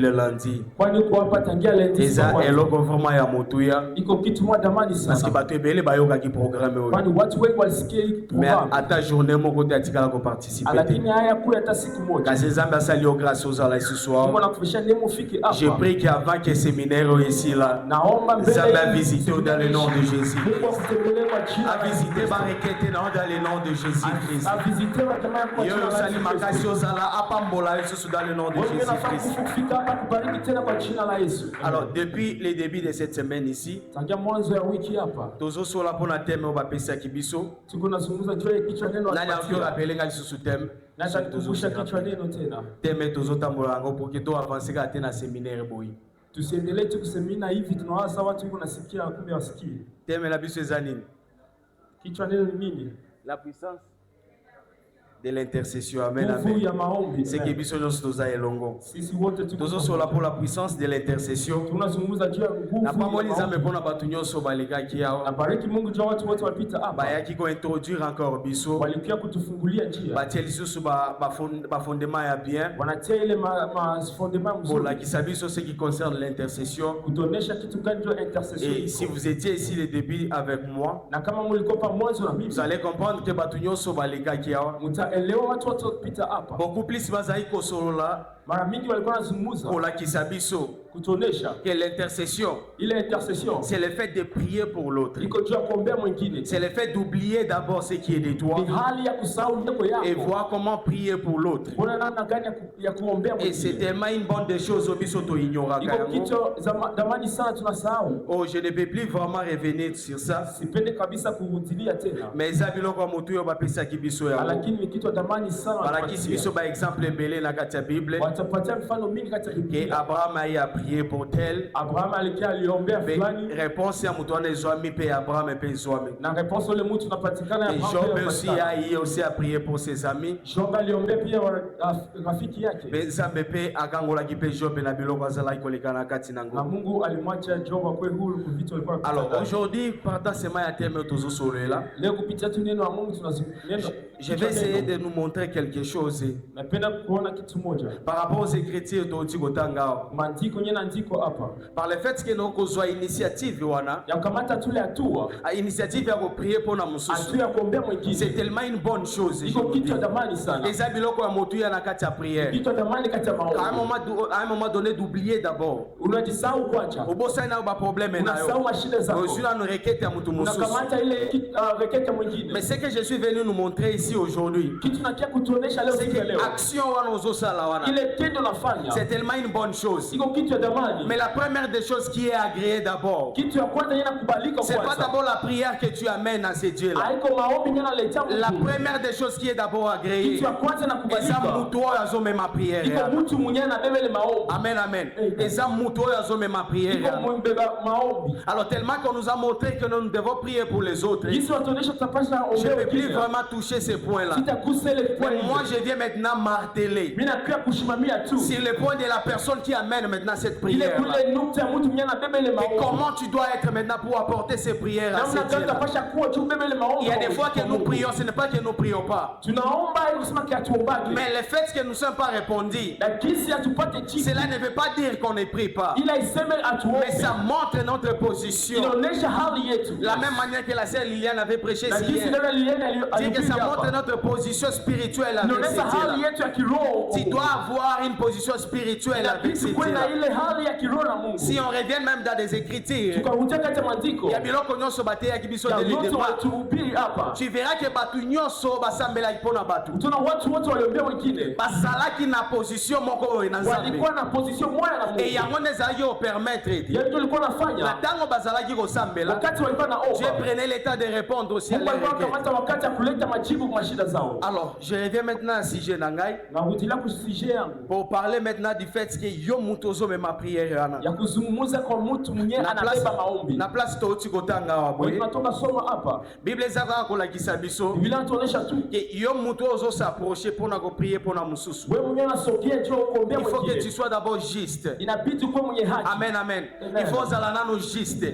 le lundi. Kwani kuapa tangia lundi. Eza eloko vraiment ya motuya. Iko kitu mwa damani sana. Parce que bato ebele bayoka ki programme oyo. Kwani watu wengi walisikia hii programme. Mais ata journée moko te atikala ko participer. Lakini haya kule hata siku moja. Kasi Nzambe asali yo grâce aux ala ce soir. Tuko nakufisha nemo fiki hapa. Je prie qu'avant que séminaire ici là. Naomba mbele. Nzambe a visité dans le nom de Jésus. A visité ba requête dans le nom de Jésus Christ. A visité ba jamaa kwa jina la Sali makasi osala apambola Yesu dans le nom de Jésus Christ. Alors depuis le début de cette semaine ici, tozo sola pona thème au bapesa kibiso. Nani akio rappeler ngali sous thème. Thème tozo tambola ngo pour que to avancer ka tena séminaire boy. Tusiendelee tu kusemina hivi tunawaza watu wiko nasikia kumbe wasikii. Thème la biso ezanini? Kichwa neno ni nini? La puissance de l'intercession. Amen, amen. C'est que biso nyonso toza elongo. Tozo sola pour la puissance de l'intercession. Na pas moni Nzambe pona batu nyonso balekaki awa. Nabariki Mungu jua watu wote wapita hapa. Bayaki ko introduire encore biso. Walikia kutufungulia njia. Batia lisusu ba fondement ya bien. Wanatia ile ma fondement mzuri. Pour la kisabiso ce qui concerne l'intercession. Kutonesha kitu gani ndio intercession. Et si vous étiez ici le début avec moi, na kama mlikuwa pamoja na mimi, vous allez comprendre que batu nyonso balekaki awa. Beaucoup plus bazaiko solola. Mara mingi walikuwa wanazungumza kola kisabiso kutonesha que l'intercession, c'est le fait de prier pour l'autre. C'est le fait d'oublier d'abord ce qui est de toi et voir comment prier pour l'autre. Et c'est tellement une bonne des choses au bisoto ignora. Oh, je ne peux plus vraiment revenir sur ça. Mais zabilo kwa mutu yo bapesa kibiso ya. Voilà qui biso ba exemple belé na katia Bible. Et Abraham a prié pour tel. Abraham aliombea fulani. Réponse ya mtu anaezwami pe Abraham pe zwami. Na réponse le mtu unapatikana ya Abraham. Job aussi a prié pour ses amis. Job aliombea pia rafiki yake. Nzambe pe akangola ki pe Job na biloko azala ikolekana kati nango. Na Mungu alimwacha Job akwe huru kwa vitu alikuwa. Alors aujourd'hui partant sema ya thème tozo solela. Leo kupitia tu neno la Mungu tunazungumza. Je vais essayer de nous montrer quelque chose. Napenda kuona kitu moja. Par rapport aux écritures d'Oti Gotanga. Mandiko nyena ndiko hapa. Par le fait que nous kozwa initiative wana. Ya kamata tule hatua. Initiative ya prier pour na mususu. Hatua ya kuombea mwingine. C'est tellement une bonne chose. Iko kitu cha damani sana. Les abiloko ya motu ya na kati ya prière. Kitu cha damani kati ya maombi. À un moment donné d'oublier d'abord. Unajisahau kwanza. Ubosa na ba problème na yo. Unasahau mashida zako. Usina no requête ya mtu mususu. Unakamata ile requête ya mwingine. Mais ce que je suis venu nous montrer ici aujourd'hui. Kitu nakia kutuonesha leo siku leo. Action wana uzosala wana. Ile tendo nafanya. C'est tellement une bonne chose. Iko kitu ya damani. Mais la première des choses qui est agréée d'abord. Kitu ya kwanza yana kubalika kwanza. C'est pas d'abord la prière que tu amènes à ces dieux là. Haiko maombi yana letea mtu. La première des choses qui est d'abord agréée. Kitu ya kwanza na kubalika. Eza mtu oyo azome ma prière. Iko mtu mwenye na bebe le maombi. Amen amen. Eza mtu oyo azome ma prière. Iko mbeba maombi. Alors tellement qu'on nous a montré que nous devons prier pour les autres. Yesu atuonesha tutapasha omba. Je ne peux plus vraiment toucher ces points là. Sitagusa le point. Moi je viens maintenant marteler. Mimi nakia kushimamia tu. C'est le point de la personne qui amène maintenant cette prière. Ile nukta mtu mwenye na bebe le maombi. Et comment tu dois être maintenant pour apporter ces prières à ces dieux. Il y a des fois que nous prions, ce n'est pas que nous prions pas. Mais le fait que nous ne sommes pas répondus, cela ne veut pas dire qu'on ne prie pas. Mais ça montre notre position. La même manière que la sœur Liliane avait prêché hier. Dit que ça montre notre position spirituelle avec ces dieux. Tu dois avoir une position spirituelle avec ces dieux. Si on revient même dans des écritures, il y a biloko nyonso bate ya kibiso de l'idée. Tu verras que batu nyonso basambela ipona batu. Basalaki na position moko na nzambe. Et yango nezali yo permettre. Na tango bazalaki ko sambela. Dieu prenait l'état de répondre aussi à leurs requêtes. Alors, je reviens maintenant à sujet nangai. Pour parler maintenant du fait que yo mutozo me ma prière ana. Na place to tikotanga wa boye. Bible ezaka ko lakisa biso. Que yo muto ozo s'approcher pour na ko prier pour na mususu. Il faut que tu sois d'abord juste. Amen amen. Il faut zala nano juste.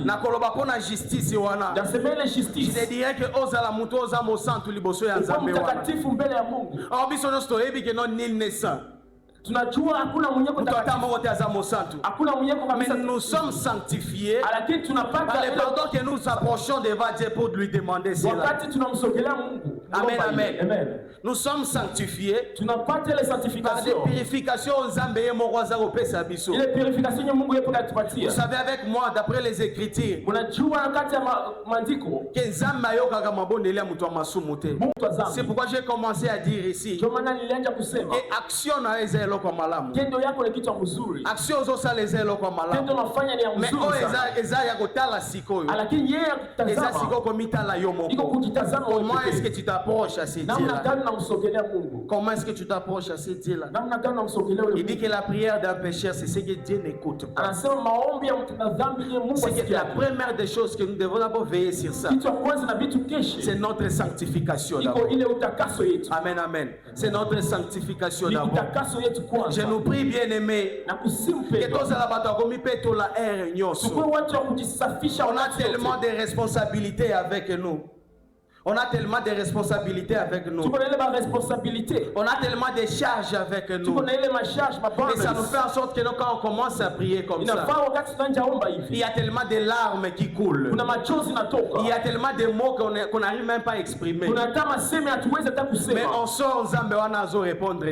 Na koloba pona justice wana. Je dirais que ozala muto oza mo santu liboso ya nzambe wana. Oh biso no sto ebi que non nil ne saint. tunajua hakuna mwenye mais nous sommes sanctifiés par le pardon que nous approchons devant Dieu pour lui demander cela. Amen, amen, amen. Nous sommes sanctifiés par des purifications aux âmes. Vous savez avec moi, d'après les Écritures, c'est pourquoi j'ai commencé à dire ici que action na ezelo kwa malamu. Action zosa lezelo kwa malamu. Mais o eza ya kotala sikoyo. Eza siko komitala yo moko. Comment est-ce que tu t'approches à ces dieux-là? Comment est-ce que tu t'approches à ces dieux-là? Il dit que la prière d'un pécheur, c'est ce que Dieu n'écoute pas. C'est que la première des choses que nous devons d'abord veiller sur ça. C'est notre sanctification d'abord. Amen, amen. C'est notre sanctification d'abord. Je nous prie, bien-aimés, que tous à la on a tellement de responsabilités avec nous. On a tellement de responsabilités avec nous. On a tellement de charges avec nous. Et ça nous fait en sorte que quand on commence à prier comme ça, il y a tellement de larmes qui coulent. Il y a tellement de mots qu'on n'arrive même pas à exprimer. Mais on sort Zambe Wanazo répondre.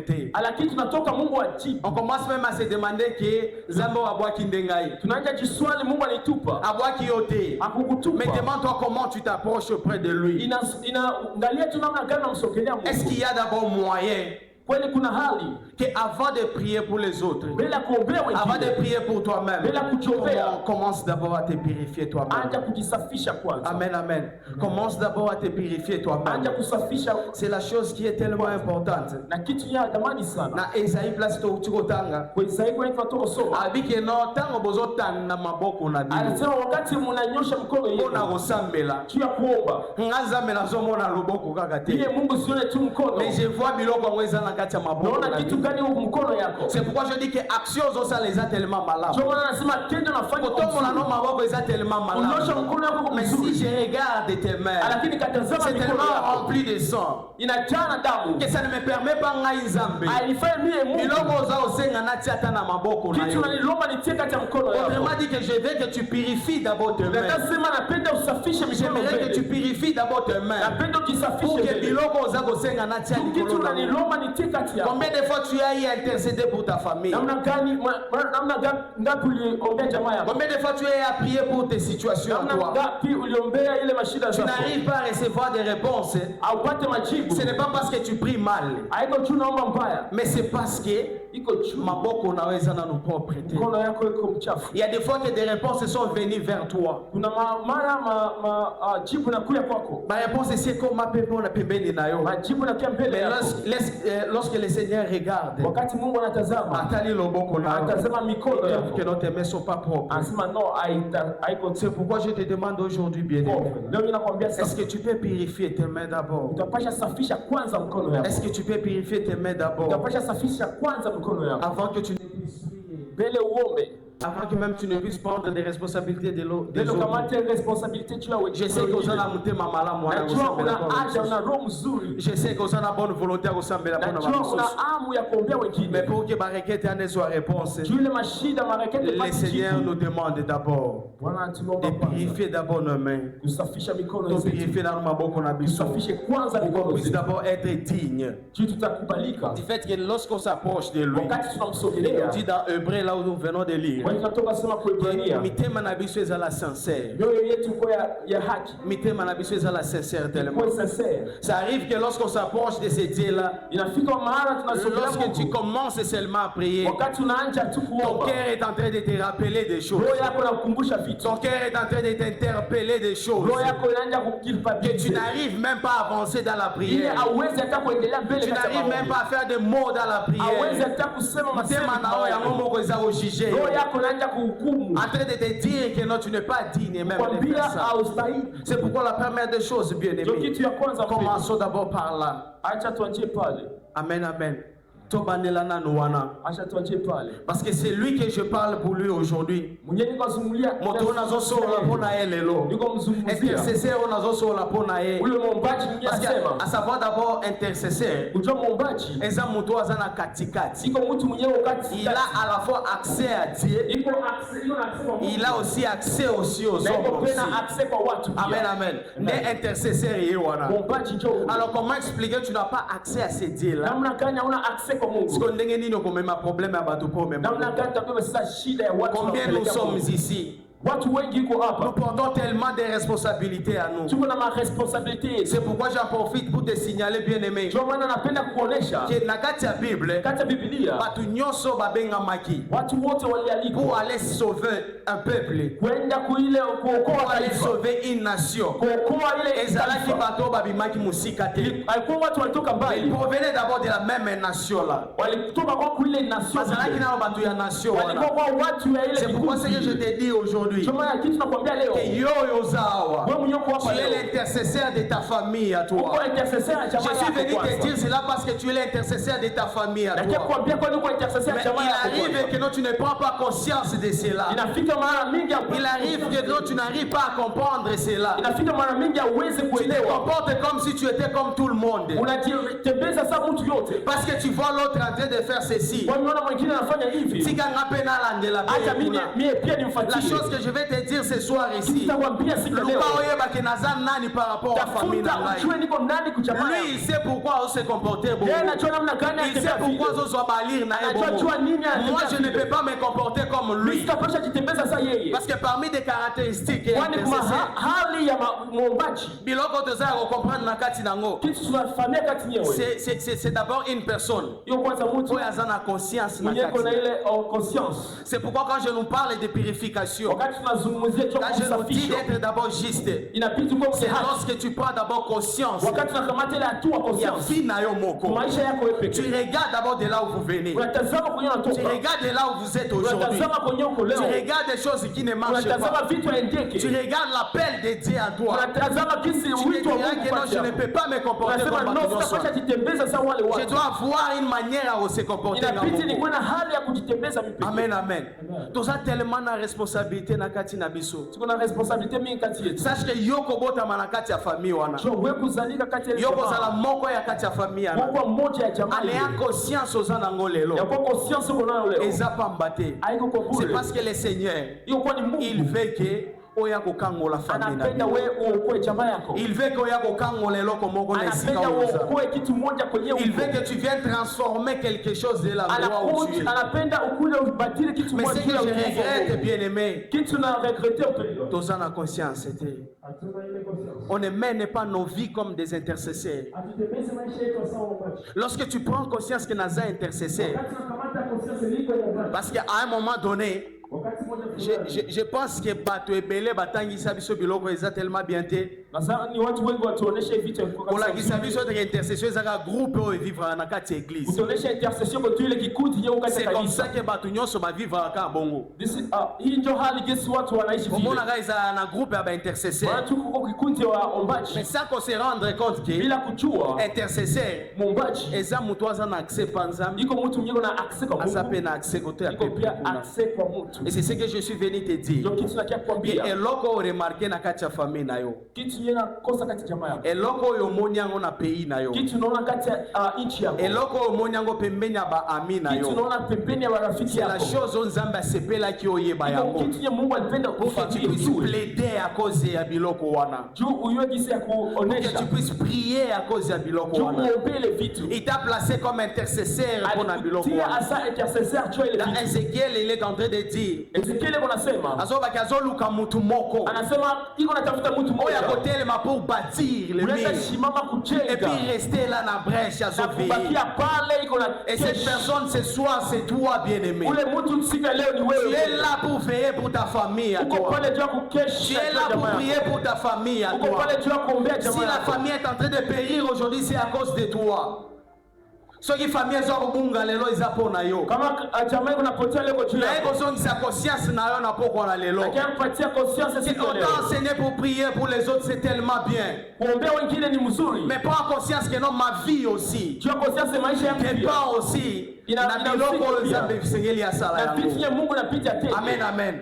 On commence même à se demander que Zambo Abwa Kindengai. Abwa Kiyote. Mais demande-toi comment tu t'approches auprès de lui. Est-ce qu'il y a d'abord moyen que avant de prier pour les autres, avant de prier pour toi-même, commence d'abord à te purifier toi-même. Amen, amen. Commence d'abord à te purifier toi-même. C'est la chose qui est tellement importante. Na Esaïe place to tukotanga. Abi ke no tango bozotana na maboko na bino. Ona rosambela. Ngazame na zomona loboko kaka te. Mais je vois biloko ngweza na kati ya maboko. C'est pourquoi je dis que action ça les a tellement malades. Mais si je regarde tes mains, c'est tellement rempli de sang que ça ne me permet pas de autrement dit que je veux que tu purifies d'abord tes mains. J'aimerais que tu purifies d'abord tes mains pour que biloko za kosenga na tia likolo. Combien de fois tu as y intercédé pour ta famille? Combien de fois tu as prié pour tes situations à toi? Tu n'arrives pas à recevoir des réponses. Ce n'est pas parce que tu pries mal, mais c'est parce que il y a des fois que des réponses sont venues vers toi. Ma réponse c'est comme ma lorsque le Seigneur regarde, que nos mains ne sont pas propres. C'est pourquoi je te demande aujourd'hui, bien-aimé, est-ce que tu peux purifier tes mains d'abord? Est-ce que tu peux purifier tes mains d'abord avant que tu ne puisses prier? Avant que même tu ne puisses prendre des responsabilités de l'autre. Je sais que vous avez monté ma malam. Je sais que vous avez bonne volonté à ressembler à la mais pour que Baraket ait soit réponse, le Seigneur nous demande d'abord de purifier d'abord nos mains, de purifier dans nos bocaux, pour qu'on puisse d'abord être digne du fait que lorsqu'on s'approche de lui, on dit dans Hébreu là où nous venons de lire, mitema na biso ezala sincère. Mitema na biso ezala sincère tellement. Ça arrive que lorsqu'on s'approche de ces dieux-là, lorsque tu commences seulement à prier, ton cœur est en train de te rappeler des choses. Ton cœur est en train de t'interpeller des choses que tu n'arrives même pas à avancer dans la prière. Tu n'arrives même pas à faire des mots dans la prière. En train de te dire que non, tu n'es pas digne même de faire ça. C'est pourquoi la première des choses, bien aimé, commençons d'abord par là. Amen, amen. Parce que c'est lui que je parle pour lui aujourd'hui. Intercesseur, à savoir d'abord intercesseur. Il a à la fois accès à Dieu, il a aussi accès aussi aux hommes. Amen, amen. Mais intercesseur, alors comment expliquer que tu n'as pas accès à ces dieux-là? Combien nous sommes ici? Nous portons tellement de responsabilités à nous. C'est pourquoi j'en profite pour te signaler, bien aimé, que dans la Bible, pour aller sauver un peuple, pour aller sauver une nation, ils provenaient d'abord de la même nation là. C'est pourquoi ce que je te dis aujourd'hui, tu es l'intercesseur de ta famille à toi. Je suis venu te dire cela parce que tu es l'intercesseur de ta famille à toi. Mais il arrive que tu ne prends pas conscience de cela. Il arrive que tu n'arrives pas à comprendre cela. Tu te comportes comme si tu étais comme tout le monde. Parce que tu vois l'autre en train de faire ceci. La chose que je vais te dire ce soir ici, par rapport à la famille, lui il sait pourquoi on se comporter beaucoup. Il sait pourquoi on se balir. Moi je ne peux pas me comporter comme lui. Parce que parmi des caractéristiques c'est d'abord une personne. C'est pourquoi quand je nous parle de purification, quand je nous dis d'être d'abord juste, c'est lorsque tu prends d'abord conscience. Tu regardes d'abord de là où vous venez. Tu regardes de là où vous êtes aujourd'hui. Tu regardes des choses qui ne marchent pas. Tu regardes l'appel de Dieu à toi. Tu te diras que non, je ne peux pas me comporter comme je dois avoir une manière à se comporter. Amen, amen. Tu as tellement de responsabilité na kati na biso. Sache que yoko bota manakati ya famille wana. Yoko zala moko ya kati ya famille wana. Ale a conscience aux anangolelo. Eza pambate. C'est parce que le Seigneur, il veut que il veut que tu viennes transformer quelque chose de l'endroit où tu es. Mais ce que je regrette, bien aimé, tous en a conscience. On ne mène pas nos vies comme des intercesseurs. Lorsque tu prends conscience que Naza est intercesseur, parce qu'à un moment donné, je pense que bato ebele batangi sabiso biloko eza tellement bien te. Pour la gisabiso de intercession ezaka groupe o vivre na kati église. C'est comme ça que bato nyonso ba vivre ka bongo. Mona ga eza na groupe ya ba intercesseur. Mais ça qu'on se rendre compte que intercesseur eza mutu aza na accès panzami. Asa pe na accès kote ya peuple. Et c'est ce que je suis venu te dire. Et loko remarqué na kati ya famille na yo. Et loko yo monyango na pays na yo. Et loko monyango pembeni ya ba ami na yo. C'est la chose onzamba sepela ki oyeba yango. Pour que tu puisses plaider à cause ya biloko wana. Pour que tu puisses prier à cause ya biloko wana. Il t'a placé comme intercesseur pour na biloko wana. Dans Ézéchiel, il est en train de dire azoluka mutu moko oya kotelema pour bâtir le mur et puis rester là na brèche azoveiller. Et cette personne ce soir c'est toi bien aimé. Tu es là pour veiller pour ta famille à toi. Tu es là pour prier pour ta famille à toi. Si la famille est en train de périr aujourd'hui, c'est à cause de toi. soki famille zo kubunga lelo izapona yo kama jamaa kunapotea leo juu na iko zongi sa conscience na yo na poko na lelo akimpatia conscience c'est enseigner pour prier pour les autres c'est tellement bien kuombea wengine ni mzuri mais pas conscience que non ma vie aussi tu as conscience de maisha yangu pia pas aussi na biloko nzambe sengeli ya sala yangu napitia Mungu napita tena amen amen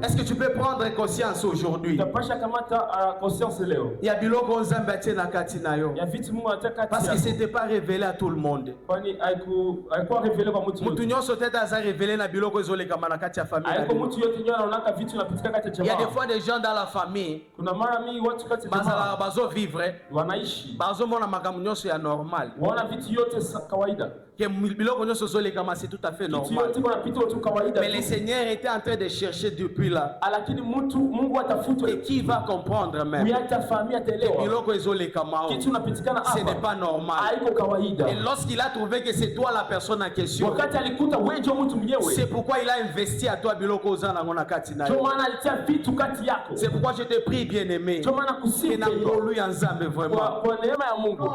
est-ce que tu peux prendre conscience aujourd'hui utapasha kamata conscience leo ya biloko nzambe atie na kati na yo ya vitu Mungu anataka parce que c'était pas révélé à tout le monde kwani haikuwa révélé kwa mtu yote. Mtu nyonso teta za révélé na biloko ezoleka mana kati ya famille. Haiko mtu yote nyo anaona vitu napitika kati ya jamaa. Il y a des fois des gens dans la famille. Kuna mara mingi watu kati ya jamaa bazo vivre wanaishi. Bazo mona makambo nyonso ya normal. Wana vitu yote kawaida. Que biloko nyonso zoleka ma c'est tout à fait normal. Vitu yote kunapita tu kawaida. Mais le Seigneur était en train de chercher depuis là. Lakini mtu Mungu atafuta et qui va comprendre même. Uyata famille atelewa. Biloko ezoleka mao. Kitu napitikana hapa. Ce n'est pas normal. Haiko kawaida. Et lorsqu'il a trouvé que c'est toi la personne en question. Wakati alikuta wewe ndio mtu mwenyewe. C'est pourquoi il a investi à toi biloko zana ngona kati na. Ndio maana alitia vitu kati yako. C'est pourquoi je te prie bien-aimé. Ndio maana kusifu. Na ngolu ya Nzambe vraiment. Kwa neema ya Mungu.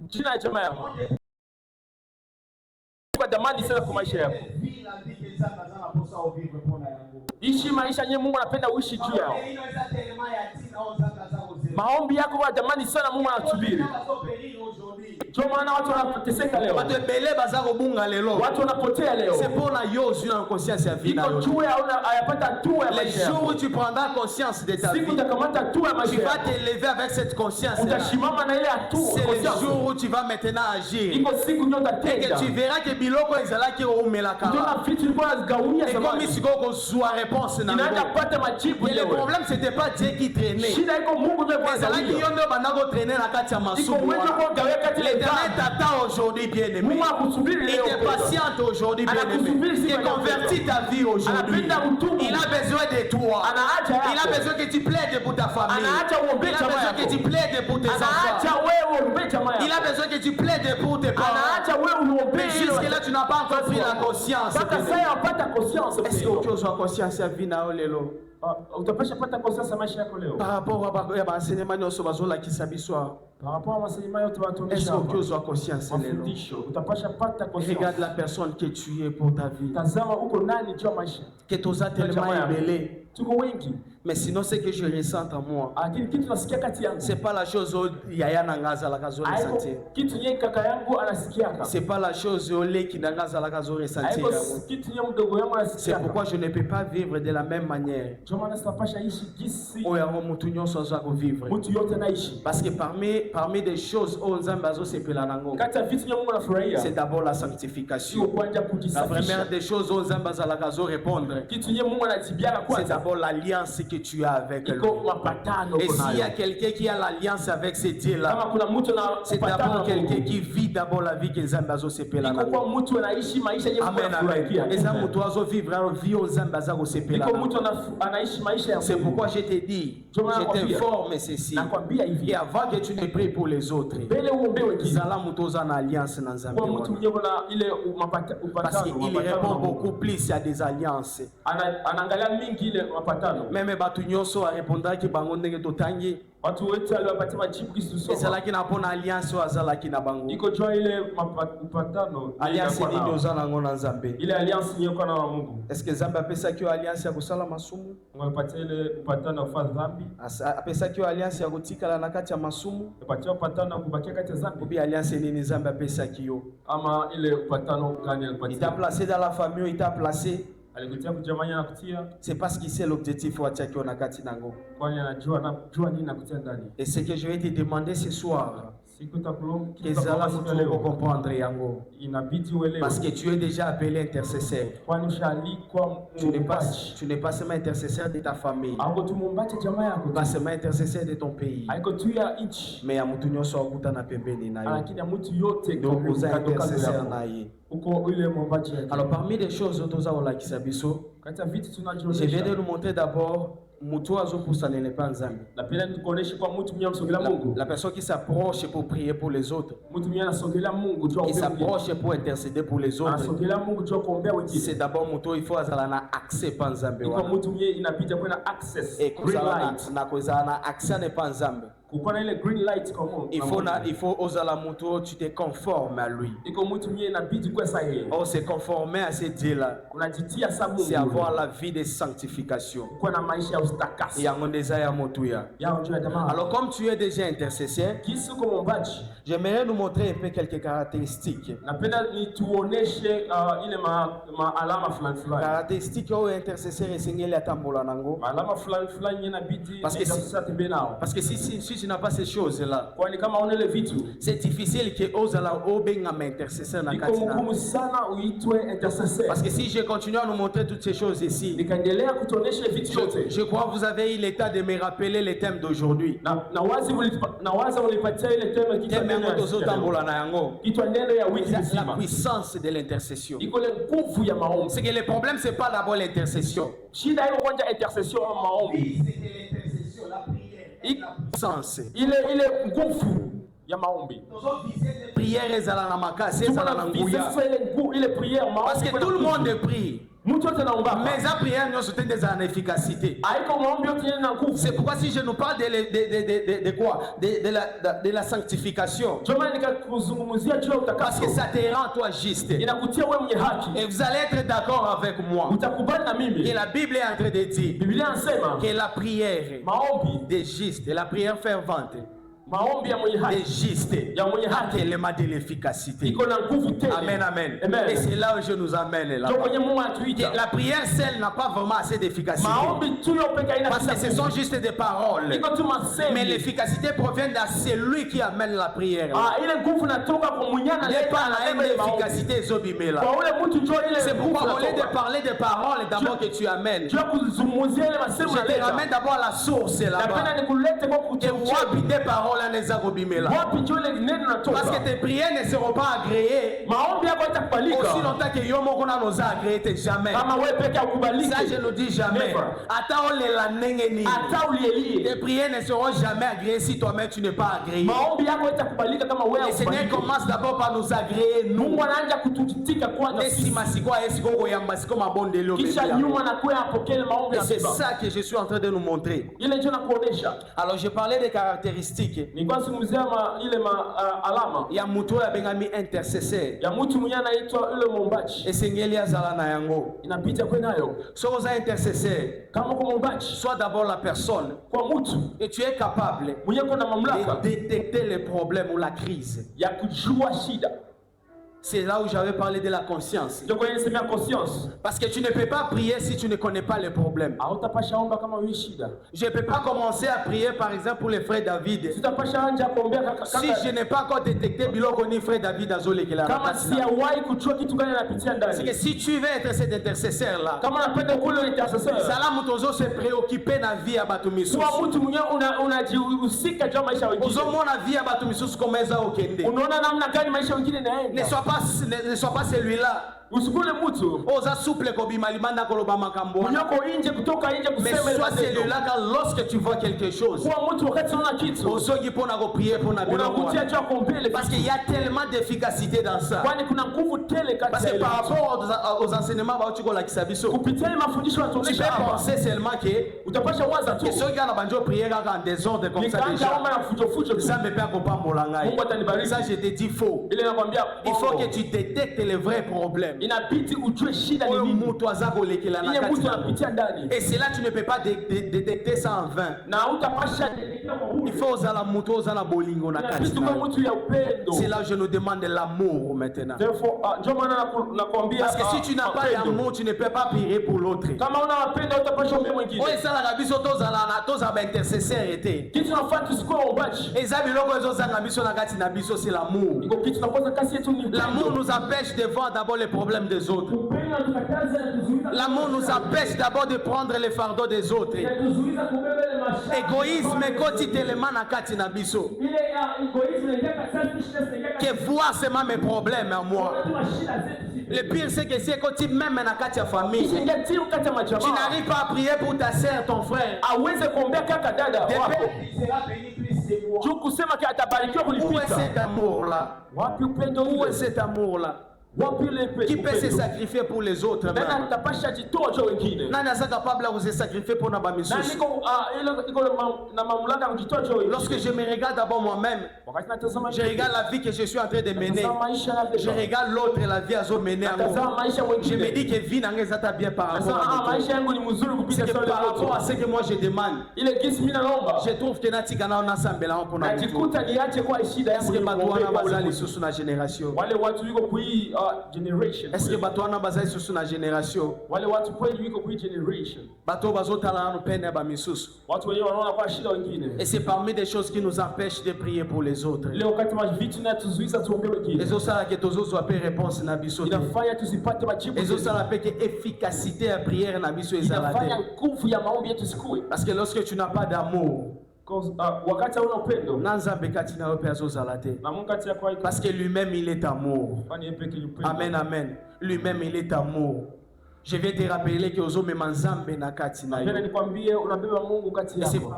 Jina jamaa yako. Kwa damani sana kwa maisha yako. Ishi maisha yenyewe Mungu anapenda uishi juu yao. Maombi yako kwa damani sana Mungu anatubiri. Ndio maana watu wanateseka leo. Watu ebele bazako bunga lelo. Watu wanapotea leo. C'est pour la yosu na conscience ya vie na yo. Iko juu ya ayapata tu ya maisha. Les jours où tu prendras conscience de ta vie. Siku utakamata tu ya maisha. Tu vas t'élever avec cette conscience. Utashimama na ile atu. C'est le jour où tu vas maintenant agir. Iko siku ndio utatenda. Et que tu verras que biloko ezalaki omela kama. Ndio na vitu ilikuwa zigawia sana. Et comme si koko zwa réponse na. Inaenda pata majibu leo. Le problème c'était pas Dieu qui traînait. Shida iko Mungu ndio kwa ezalaki yo ndio banako traîner na kati ya masumu. Iko wewe ndio gawia kati le t'attend aujourd'hui bien-aimé. Il te patiente aujourd'hui bien-aimé. Il convertit ta vie aujourd'hui. Il a besoin de toi. Il a besoin que tu plaides pour ta famille. Il a besoin que tu plaides pour tes enfants. Il a besoin que tu plaides pour tes parents. Mais jusque là tu n'as pas encore pris la conscience. Est-ce que tu as conscience ya vie na lelo? Utapasha pata conscience maisha yako leo. Par rapport à enseignement nyonso bazolakisa biso. Par rapport à enseignement yote watuonyesha. Est-ce que tu as conscience lelo? Utapasha pata conscience. Regarde la personne que tu es pour ta vie. Tazama uko nani juu maisha. Que tu as tellement ébélé. Tuko wengi. Mais sinon c'est que je ressens en moi. Lakini kitu nasikia kati yangu. C'est pas la chose yaya nangaza la kazo ressentir. Kitu yeye kaka yangu anasikiaka. C'est pas la chose ole ki nangaza la kazo ressentir. Kitu yeye mdogo yangu anasikia. C'est pourquoi je ne peux pas vivre de la même manière. Jomana sapasha ishi gisi. Oyango mutu nyonso za ko vivre. Mutu yote naishi. Parce que parmi des choses o nzambe azo sepela nango. Kati ya vitu Mungu anafurahia. C'est d'abord la sanctification. La première des choses o nzambe za la kazo répondre. Kitu yeye Mungu anatibiana kwanza. C'est d'abord l'alliance que tu as avec lui. Et s'il y a quelqu'un qui a l'alliance avec ce Dieu-là, c'est d'abord quelqu'un qui vit d'abord la vie que Nzambe azo sepela. Amen. Et ça mutu azo vivre la vie au Nzambe azo sepela. C'est pourquoi je te dis, je t'informe ceci. Et avant que tu ne pries pour les autres, Zala mutu oza na alliance na Nzambe. Parce qu'il répond beaucoup plus à des alliances. Même batu nyonso arépondaki bango ndenge totangi. Watu wote aliwapatia majibu kisu soma. Ezalaki na pona alliance wazalaki na bango. Iko jua ile upatano. Alliance nini ozana ngona Nzambe. Ile alliance ni yoko na Mungu. Est-ce que Nzambe apesa kio alliance ya kusala masumu? Ngwapatia ile upatano kwa dhambi. Apesa kio alliance ya kutikala na kati ya masumu? Upatia upatano kubakia kati ya dhambi. Obi alliance nini Nzambe apesa kio? Ama ile upatano gani alipatia? Il t'a placé dans la famille, il t'a placé. C'est parce qu'il sait l'objectif et ce que je vais te demander ce soir, parce que tu es déjà appelé intercesseur. Tu n'es pas seulement intercesseur de ta famille, pas seulement intercesseur de ton pays, mais à Moutounio Sokuta na pembeni na yo. Donc vous êtes intercesseur na ye. Alors parmi les choses je viens de nous montrer d'abord la personne qui s'approche pour prier pour les autres, qui s'approche pour intercéder pour les autres, c'est d'abord Muto, il faut avoir accès à Nzambe. Et accès n'est pas Nzambe. Il faut oser la moto, tu te conformes à lui. Oh, se conformer à ce Dieu-là, c'est avoir la vie de sanctification. Alors, comme tu es déjà intercesseur, j'aimerais nous montrer un peu quelques caractéristiques. Caractéristiques où intercesseur et seigneur à tambola nango. Parce que si tu n'as pas ces choses-là, c'est difficile que ose la obenga intercesseur na katina. Parce que si je continue à nous montrer toutes ces choses ici, je crois que vous avez eu l'état de me rappeler les thèmes d'aujourd'hui. La puissance de l'intercession. C'est que le problème, c'est pas d'abord l'intercession. C'est que l'intercession, la prière, la puissance. Il est confus. Prière et parce que tout le monde prie. Mais la prière nous soutient des inefficacités. C'est pourquoi si je nous parle de quoi, de la sanctification, parce que ça te rend toi juste. Et vous allez être d'accord avec moi. Et la Bible est en train de dire que la prière des justes, la prière fervente, des justes a tellement de l'efficacité. Amen, amen. Et c'est là où je nous amène là. La prière seule n'a pas vraiment assez d'efficacité. Parce que ce sont juste des paroles. Mais l'efficacité provient de celui qui amène la prière. L'efficacité c'est pourquoi au lieu de parler des paroles d'abord que tu amènes, je te ramène d'abord à la source là-bas. Et des paroles. Parce que tes prières ne seront pas agréées aussi longtemps que Yomoko nous a agréé, jamais. Ça je ne dis jamais. Tes prières ne seront jamais agréées si toi-même tu n'es pas agréé. Le Seigneur commence d'abord par nous agréer nous. Et c'est ça que je suis en train de nous montrer. Alors je parlais des caractéristiques. Il y a mutu ya bengami intercesseur. Et sengeli azala na yango. So oza intercesseur. Sois d'abord la personne. Et tu es capable de détecter les problèmes ou la crise. C'est là où j'avais parlé de la conscience. Parce que tu ne peux pas prier si tu ne connais pas les problèmes. Je ne peux pas commencer à prier par exemple pour les frères David. Si je n'ai pas encore détecté Bilokoni frère David Azole. C'est que si tu veux être cet intercesseur là, Salam Mutozo se préoccuper de la vie à Batumisus. Ne sois pas celui-là. Osa souple kobimalimanda koloba makambo. Mais sois celui-là car lorsque tu vois quelque chose, osogi pona ko prier pona biloko. Parce qu'il y a tellement d'efficacité dans ça. Parce que par rapport aux enseignements tu peux penser seulement que ceux qui ont banjo prier en désordre comme ça déjà. Ça me perd pas molangai. Ça je te dis faux. Il faut que tu détectes les vrais problèmes. Et c'est là tu ne peux pas détecter ça en vain. Il faut oser la moto, oser la bolingo. C'est là où je nous demande de l'amour maintenant. Parce que si tu n'as pas d'amour, tu ne peux pas prier pour l'autre. C'est l'amour. L'amour nous empêche de voir d'abord les problèmes des autres. L'amour nous empêche d'abord de prendre les fardeaux des autres. Égoïsme que voir seulement mes problèmes à moi. Le pire c'est que c'est quand tu même dans la famille, tu n'arrives pas à prier pour ta sœur, ton frère. Où est cet amour là? Où est cet amour là? Qui peut se sacrifier pour les autres? Nani est capable de se sacrifier pour nos amis? Lorsque je me regarde d'abord moi-même, je regarde la vie que je suis en train de mener. Je regarde l'autre et la vie à mener. Je me dis que vie n'a pas bien par rapport à par rapport à ce que moi je demande. Je trouve que Nati Kana on a semblé là pour nous. Est-ce que Batouana Bazali sous la génération? Est-ce que Batouana Bazali sous la génération? Bateau Bazotala nous peine à Bamissus. Et c'est parmi des choses qui nous empêchent de prier pour les autres. Les autres que tous autres soient réponse na biso. Les autres ça l'appelle efficacité à prière na biso ezalate. Parce que lorsque tu n'as pas d'amour, parce que lui-même il est amour. Amen, amen. Lui-même il est amour. Je vais te rappeler que Ozo me manzambe na kati na yo. Et c'est par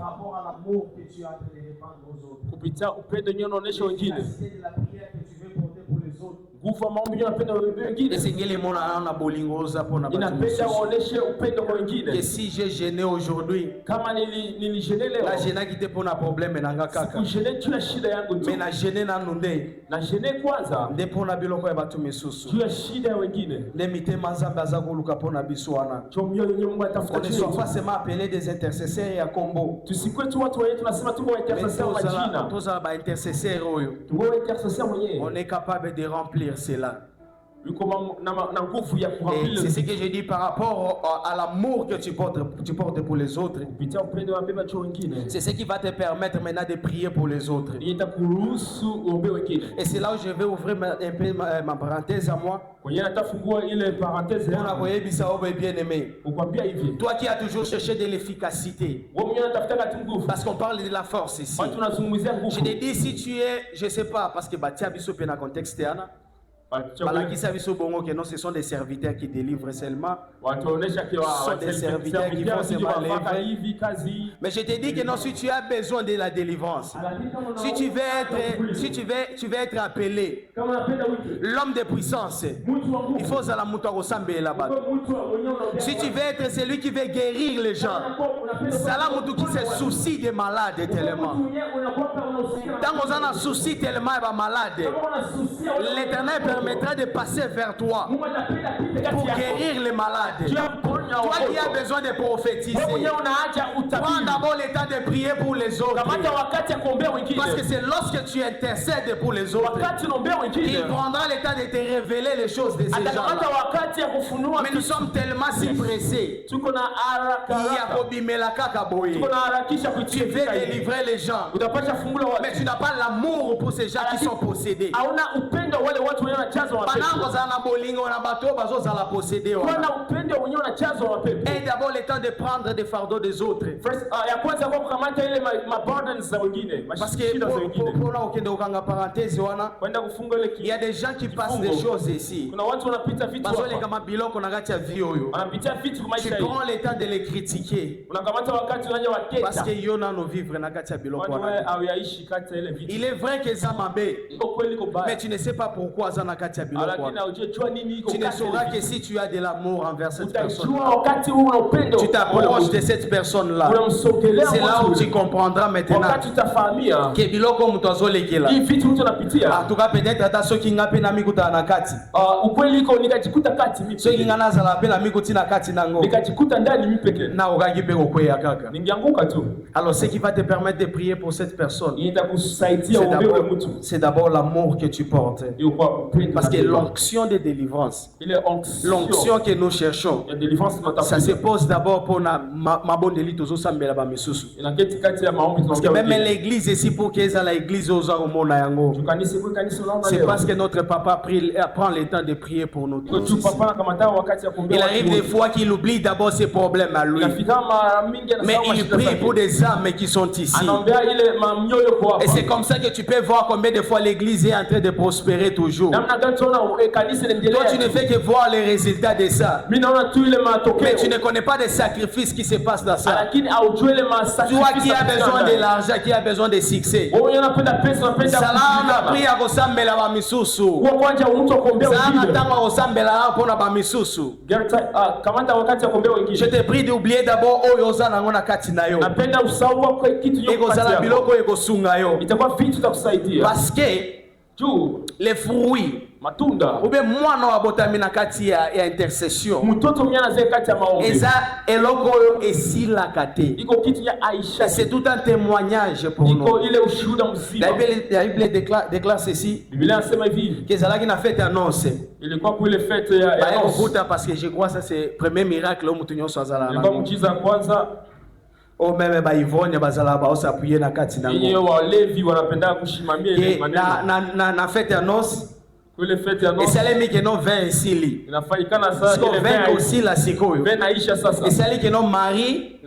rapport à l'amour que tu as en train de répandre aux autres. Kupita upendo nyononesha wengine. C'est la prière que tu veux porter pour les autres. Nguvu maombi unapenda wengine. Esengele mona na bolingo za pona batu. Inapenda uoneshe upendo kwa wengine. Que si j'ai gêné aujourd'hui, kama niligêné leo. La gêné qui te pona problème na ngaka. Kugêné tu la shida yangu tu. Mais na gêné na nunde. Na gêné kwanza. Ndepona biloko ya batu misusu. Tu la shida ya wengine. Ndemite manzamba za kuluka pona biswana. Chomyo yenye Mungu atafuta. On ne soit pas seulement appelé des intercesseurs ya kombo. Tusikwetu watu wetu tunasema tuko intercesseurs wa jina. Toza ba intercesseurs oyo. Tuko intercesseurs mwenyewe. On est capable de remplir cela. C'est ce que j'ai dit par rapport à l'amour que tu portes pour les autres. C'est ce qui va te permettre maintenant de prier pour les autres. Et c'est là où je vais ouvrir ma parenthèse à moi. Toi qui as toujours cherché de l'efficacité, parce qu'on parle de la force ici. Je te dis si tu es, je ne sais pas, parce que Batia Biso dans le contexte, ce sont des serviteurs qui délivrent seulement. Ce sont des serviteurs qui font seulement lever. Mais je te dis que non, si tu as besoin de la délivrance, si tu veux être appelé l'homme de puissance, il faut à la moutoir là-bas. Si tu veux être celui qui veut guérir les gens, c'est la moutou qui se soucie des malades tellement. Quand on a un souci tellement malade, l'Éternel permettra de passer vers toi pour guérir les malades. Toi qui as besoin de prophétiser, prends d'abord le temps de prier pour les autres. Parce que c'est lorsque tu intercèdes pour les autres qu'il prendra le temps de te révéler les choses de ces gens. Mais nous sommes tellement si pressés. Tu veux délivrer les gens, mais tu n'as pas l'amour pour ces gens qui sont possédés. Et d'abord le temps de prendre des fardeaux des autres. Parce que il y a des gens qui passent des choses ici. Tu prends le temps de les critiquer. Parce que y en a nos vivres. Il est vrai que ça m'a mais tu ne sais pas pourquoi ça n'a. Tu ne sauras que si tu as de l'amour envers cette personne. Tu t'approches de cette personne-là. C'est là où tu comprendras maintenant que biloko mutazo lekela. En tout cas peut-être ata soki ngape na mikuta na kati. Soki ngana zala pe na mikuti na kati nango. Na okangi pe kokweya kaka. Alors ce qui va te permettre de prier pour cette personne, c'est d'abord l'amour que tu portes. Parce que l'onction de délivrance, l'onction que nous cherchons, ça se pose d'abord pour ma bonne élite aux osambela ba misusu. Parce que même l'église ici pour qu'ils aient l'église aux aromona yango. C'est parce que notre papa prend le temps de prier pour nous tous. Il arrive des fois qu'il oublie d'abord ses problèmes à lui. Mais il prie pour des âmes qui sont ici. Et c'est comme ça que tu peux voir combien de fois l'église est en train de prospérer. prospérer toujours. Toi, tu ne fais que voir les résultats de ça. Mais tu ne connais pas des sacrifices qui se passent dans ça. Toi qui as besoin de l'argent, qui a besoin de succès. Ça on a pris à resembler à Misusu. Je te prie d'oublier d'abord Oyozana ngona Katinayo. Parce que les fruits ube mwana wa botami na kati ya intercession eza eloko oyo esila kate. C'est tout un témoignage pour nous. La Bible déclare ceci que Zalaki n'a fait annonce parce que je crois que c'est le premier miracle au mutunyo swazala o meme ba Yvonne bazala ba s'appuyer na kati na na fête annonce et ça les mis que non 20 ici aussi la sikoyo et ça les que non Marie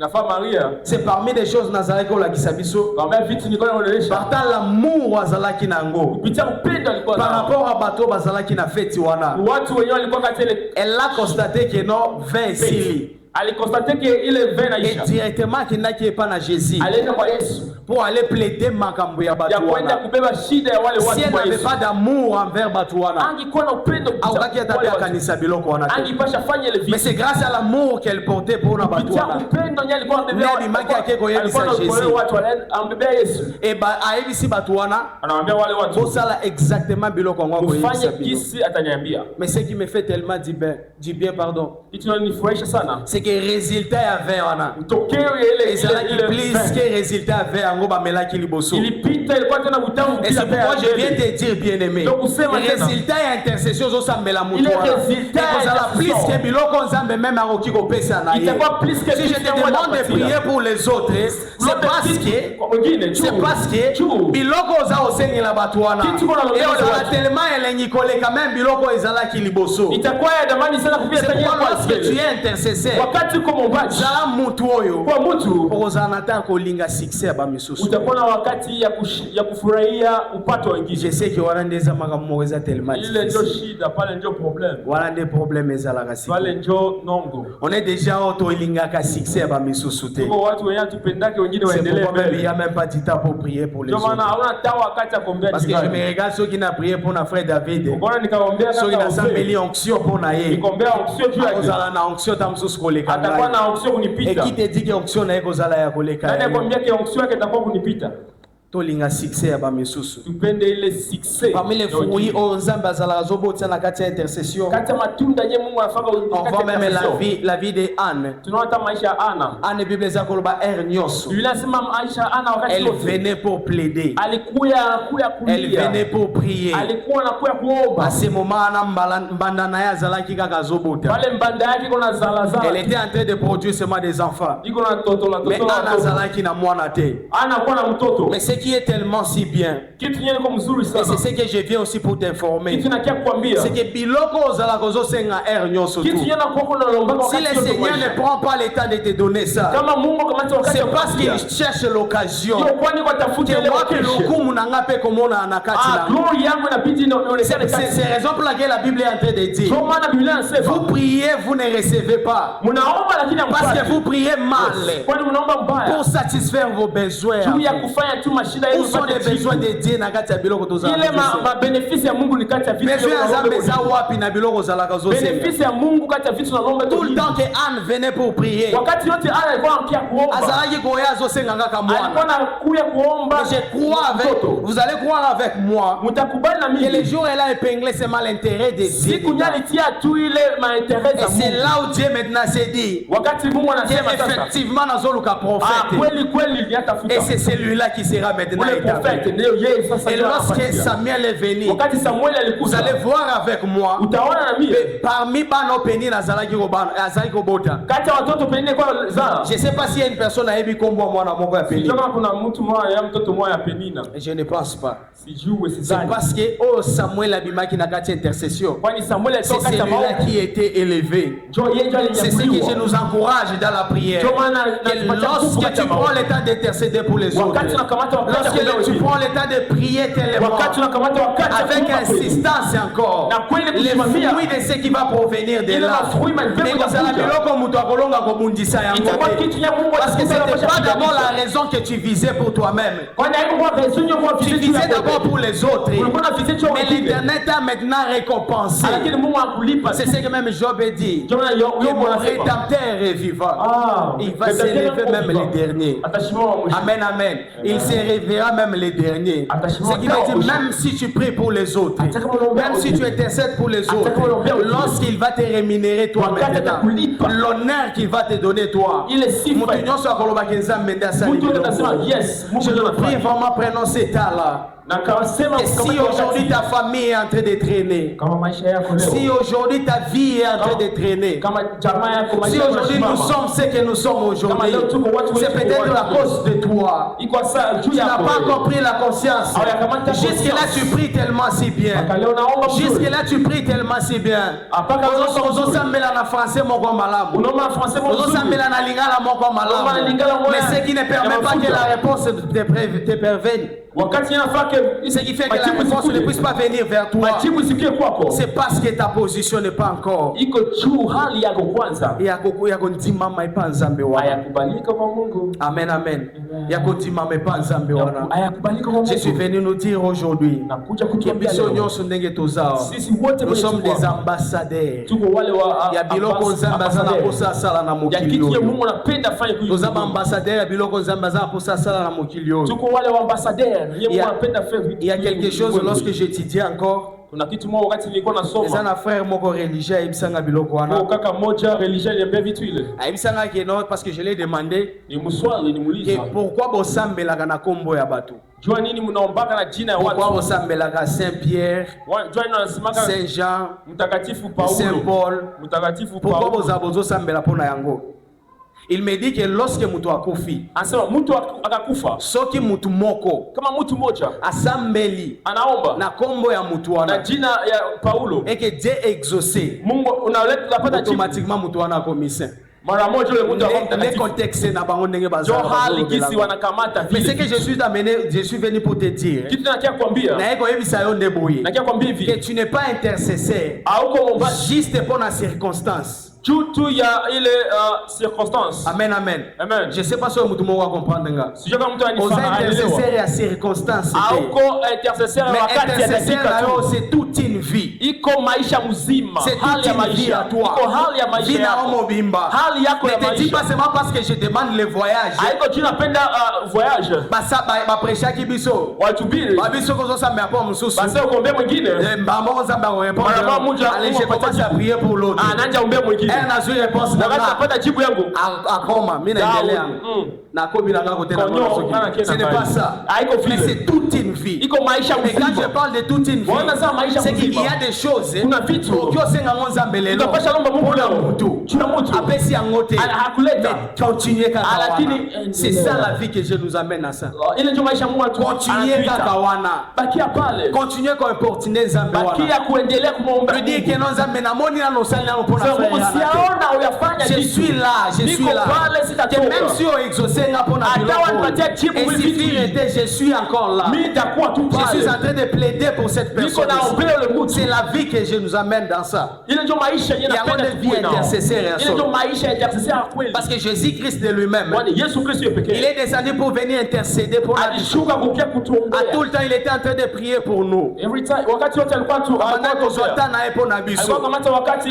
c'est parmi des choses nazalaki ko la kisabiso partant l'amour azalaki nango par rapport à bateau bazalaki na fête wana elle a constaté que non 20 ici. Elle constate qu'il est venu et directement qu'il n'a pas na Jésus pour aller plaider makambo ya Batouana. Si elle n'avait pas d'amour envers Batouana, mais c'est grâce à l'amour qu'elle portait pour la Batouana. Et bah ici Batouana, ça exactement biloko ngwa. Mais ce qui me fait tellement du bien pardon, c'est que résultat avait et c'est là qui plus que résultat avait en ba melaki liboso. Et c'est pourquoi je viens te dire bien aimé, le résultat et intercession zo sambela mutu wana. Et la plus que biloko nzambe même aroki ko pesa na ye. Si je te demande de prier pour les autres, c'est parce que biloko za osengi la batuana. Et on a tellement elengi kolé quand même biloko ezala ki liboso. C'est pourquoi lorsque tu es intercesseur, wakati como bachi za mutu oyo ozana ta kolinga succès ba misusu utakuwa wakati ya kufurahia upato wengine. Je sais que wana ndeza makambo eza tellement ile ndio shida pale ndio problème wana ndio problème ezala kasi pale ndio nongo. On est déjà auto ilinga ka succès ba misusu te kwa watu wenye tupendake wengine waendelee mbele. Il y a même pas du temps pour prier pour les autres. Ndio maana hauna tawa wakati ya kuombea. Parce que je me regarde ceux qui n'a prié pour na frère David. Mbona nikaombea ceux qui n'a sambeli onction pour na ye. Nikombea onction tu yake. Ozala na onction tamsusu koleka. Atakuwa na onction kunipita. Et qui te dit que onction na yeko zala ya koleka. Nani akwambia que onction yake itakuwa kunipita. Tolinga succès ya ba misusu. Tupende ile succès. Parmi les fruits onzamba zala zobotsa na kati ya intercession. Kati ya matunda nye Mungu anafaka on voit même la vie de Anne. Tunaona maisha ya Anna. Anne Bible za koloba nyoso. Biblia inasema maisha Anna wakati wote. Elle venait pour plaider. Alikuya kulia. Elle venait pour prier. Alikuwa anakuya kuomba. À ce moment ana mbanda na ya zala kika kazobota. Pale mbanda yake kuna zala. Elle était en train de produire seulement des enfants. Iko na toto la toto. Mais Anna zala kina mwana te. Anna kwa na mtoto. Mais qui est tellement si bien. Et c'est ce que je viens aussi pour t'informer. C'est que biloko ozala kozo senga nyoso tout. Si le Seigneur ne prend pas le temps de te donner ça, c'est parce qu'il cherche l'occasion. C'est la raison pour laquelle la Bible est en train de dire vous priez, vous ne recevez pas. Parce que vous priez mal pour satisfaire vos besoins. Où sont les besoins de Dieu na kati ya biloko tozala? Ile ma bénéfice ya Mungu ni kati ya vitu bénéfice ya Mungu kati ya vitu na lomba tout le temps que Anne venait pour prier. Wakati yote Anne alikuwa ankia kuomba. Azalaki koya zo senga ngaka mwana. Alikuwa anakuya kuomba. Je crois avec vous allez croire avec moi. Mtakubali na mimi. Que les jours elle a épinglé seulement l'intérêt de Dieu. Siku nyali tia tu ile ma intérêt za Mungu. C'est là où Dieu maintenant s'est dit. Wakati Mungu anasema sasa. Effectivement nazoluka prophète. Ah kweli kweli yatafuta. Et c'est celui-là qui sera maintenant établi. Et lorsque Samuel est venu, vous allez voir avec moi, parmi bano peni na zalaki kobota. Je ne sais pas s'il y a une personne à Ebi Kombo mwana moko ya peni. Et je ne pense pas. C'est parce que oh, Samuel abimaki na kati intercession. C'est celui-là qui était élevé. C'est ce que je nous encourage dans la prière. Que lorsque tu prends le temps d'intercéder pour les autres, lorsque tu prends le temps de prier tellement, avec insistance encore, les fruits de ce qui va provenir de là. Parce que ce n'était pas d'abord la raison que tu visais pour toi-même. Tu visais d'abord pour les autres. Mais l'Éternel t'a maintenant récompensé. C'est ce que même Job a dit. Que mon rédempteur est vivant. Il va s'élever même les derniers. Amen, amen. Il s'élèvera même les derniers. Ce qui veut dire, même si tu pries pour les autres, même si tu intercèdes pour les autres, lorsqu'il va te rémunérer toi maintenant, l'honneur qu'il va te donner toi, je le prie vraiment, prenons cet état-là. Et si aujourd'hui ta famille est en train de traîner, si aujourd'hui ta vie est en train de traîner, si aujourd'hui nous sommes ce que nous sommes aujourd'hui, c'est peut-être la cause de toi. Tu n'as pas encore pris la conscience. Jusque-là tu pries tellement si bien. Jusque-là tu pries tellement si bien. Mais ce qui ne permet pas que la réponse te parvienne. Ce qui fait que la réponse ne puisse pas venir vers toi, c'est parce que ta position n'est pas encore. Amen, amen. Je suis venu nous dire aujourd'hui, nous sommes des ambassadeurs. Nous sommes ambassadeurs. Il y a quelque chose lorsque j'étudiais encore. C'est un frère religieux parce que je l'ai demandé pourquoi vous sambelaka na kombo ya bato. Pourquoi vous sambelaka Saint-Pierre, Saint-Jean, Saint-Paul? Pourquoi vous avez sambela pona yango? Il me dit que lorsque mutu akufi, soki mutu moko asambeli na kombo ya mutu wana et que Dieu exaucé, automatiquement mutu wana commission. Les contextes na bango ndenge bazala. Mais ce que je suis venu pour te dire, que tu n'es pas intercesseur juste pour la circonstance. Tout il y a circonstances. Amen, amen. Amen. Je sais pas si vous pouvez comprendre. Si je comprends aux intercesseurs à circonstances. Mais intercesseur c'est toute une vie. C'est toute une vie à toi. Vie na omobimba. Ne te dis pas seulement parce que je demande le voyage. Tu n'appelles voyage. Basa ba prêcher qui biso. Ba biso ko ça me pas mususu. Basa ko mbe mwingine. Mbamba ko ça ba répondre. Allez, je commence à prier pour l'autre. Ananja mbe mwingine. Na zuri réponse na napata jibu yangu akoma mimi naendelea na kobi na ngako tena ce n'est pas ça, mais c'est toute une vie. Et quand je parle de toute une vie, c'est qu'il y a des choses qui osenga ngonzambe lelo tu apesi yangote mais continuer kaka. C'est ça la vie que je nous amène à ça. Continuer kaka wana, continuer ko importuner nzambe wana, je dis que nzambe na moni na nosali na pona faire. Je suis là, je suis là. Et même si on exauce et si je suis encore là. Je suis en train de plaider pour cette personne. C'est la vie que je nous amène dans ça. Il y a une vie intercesseur. Parce que Jésus-Christ de lui-même, il est descendu pour venir intercéder pour la vie. À tout le temps, il était en train de prier pour nous. Et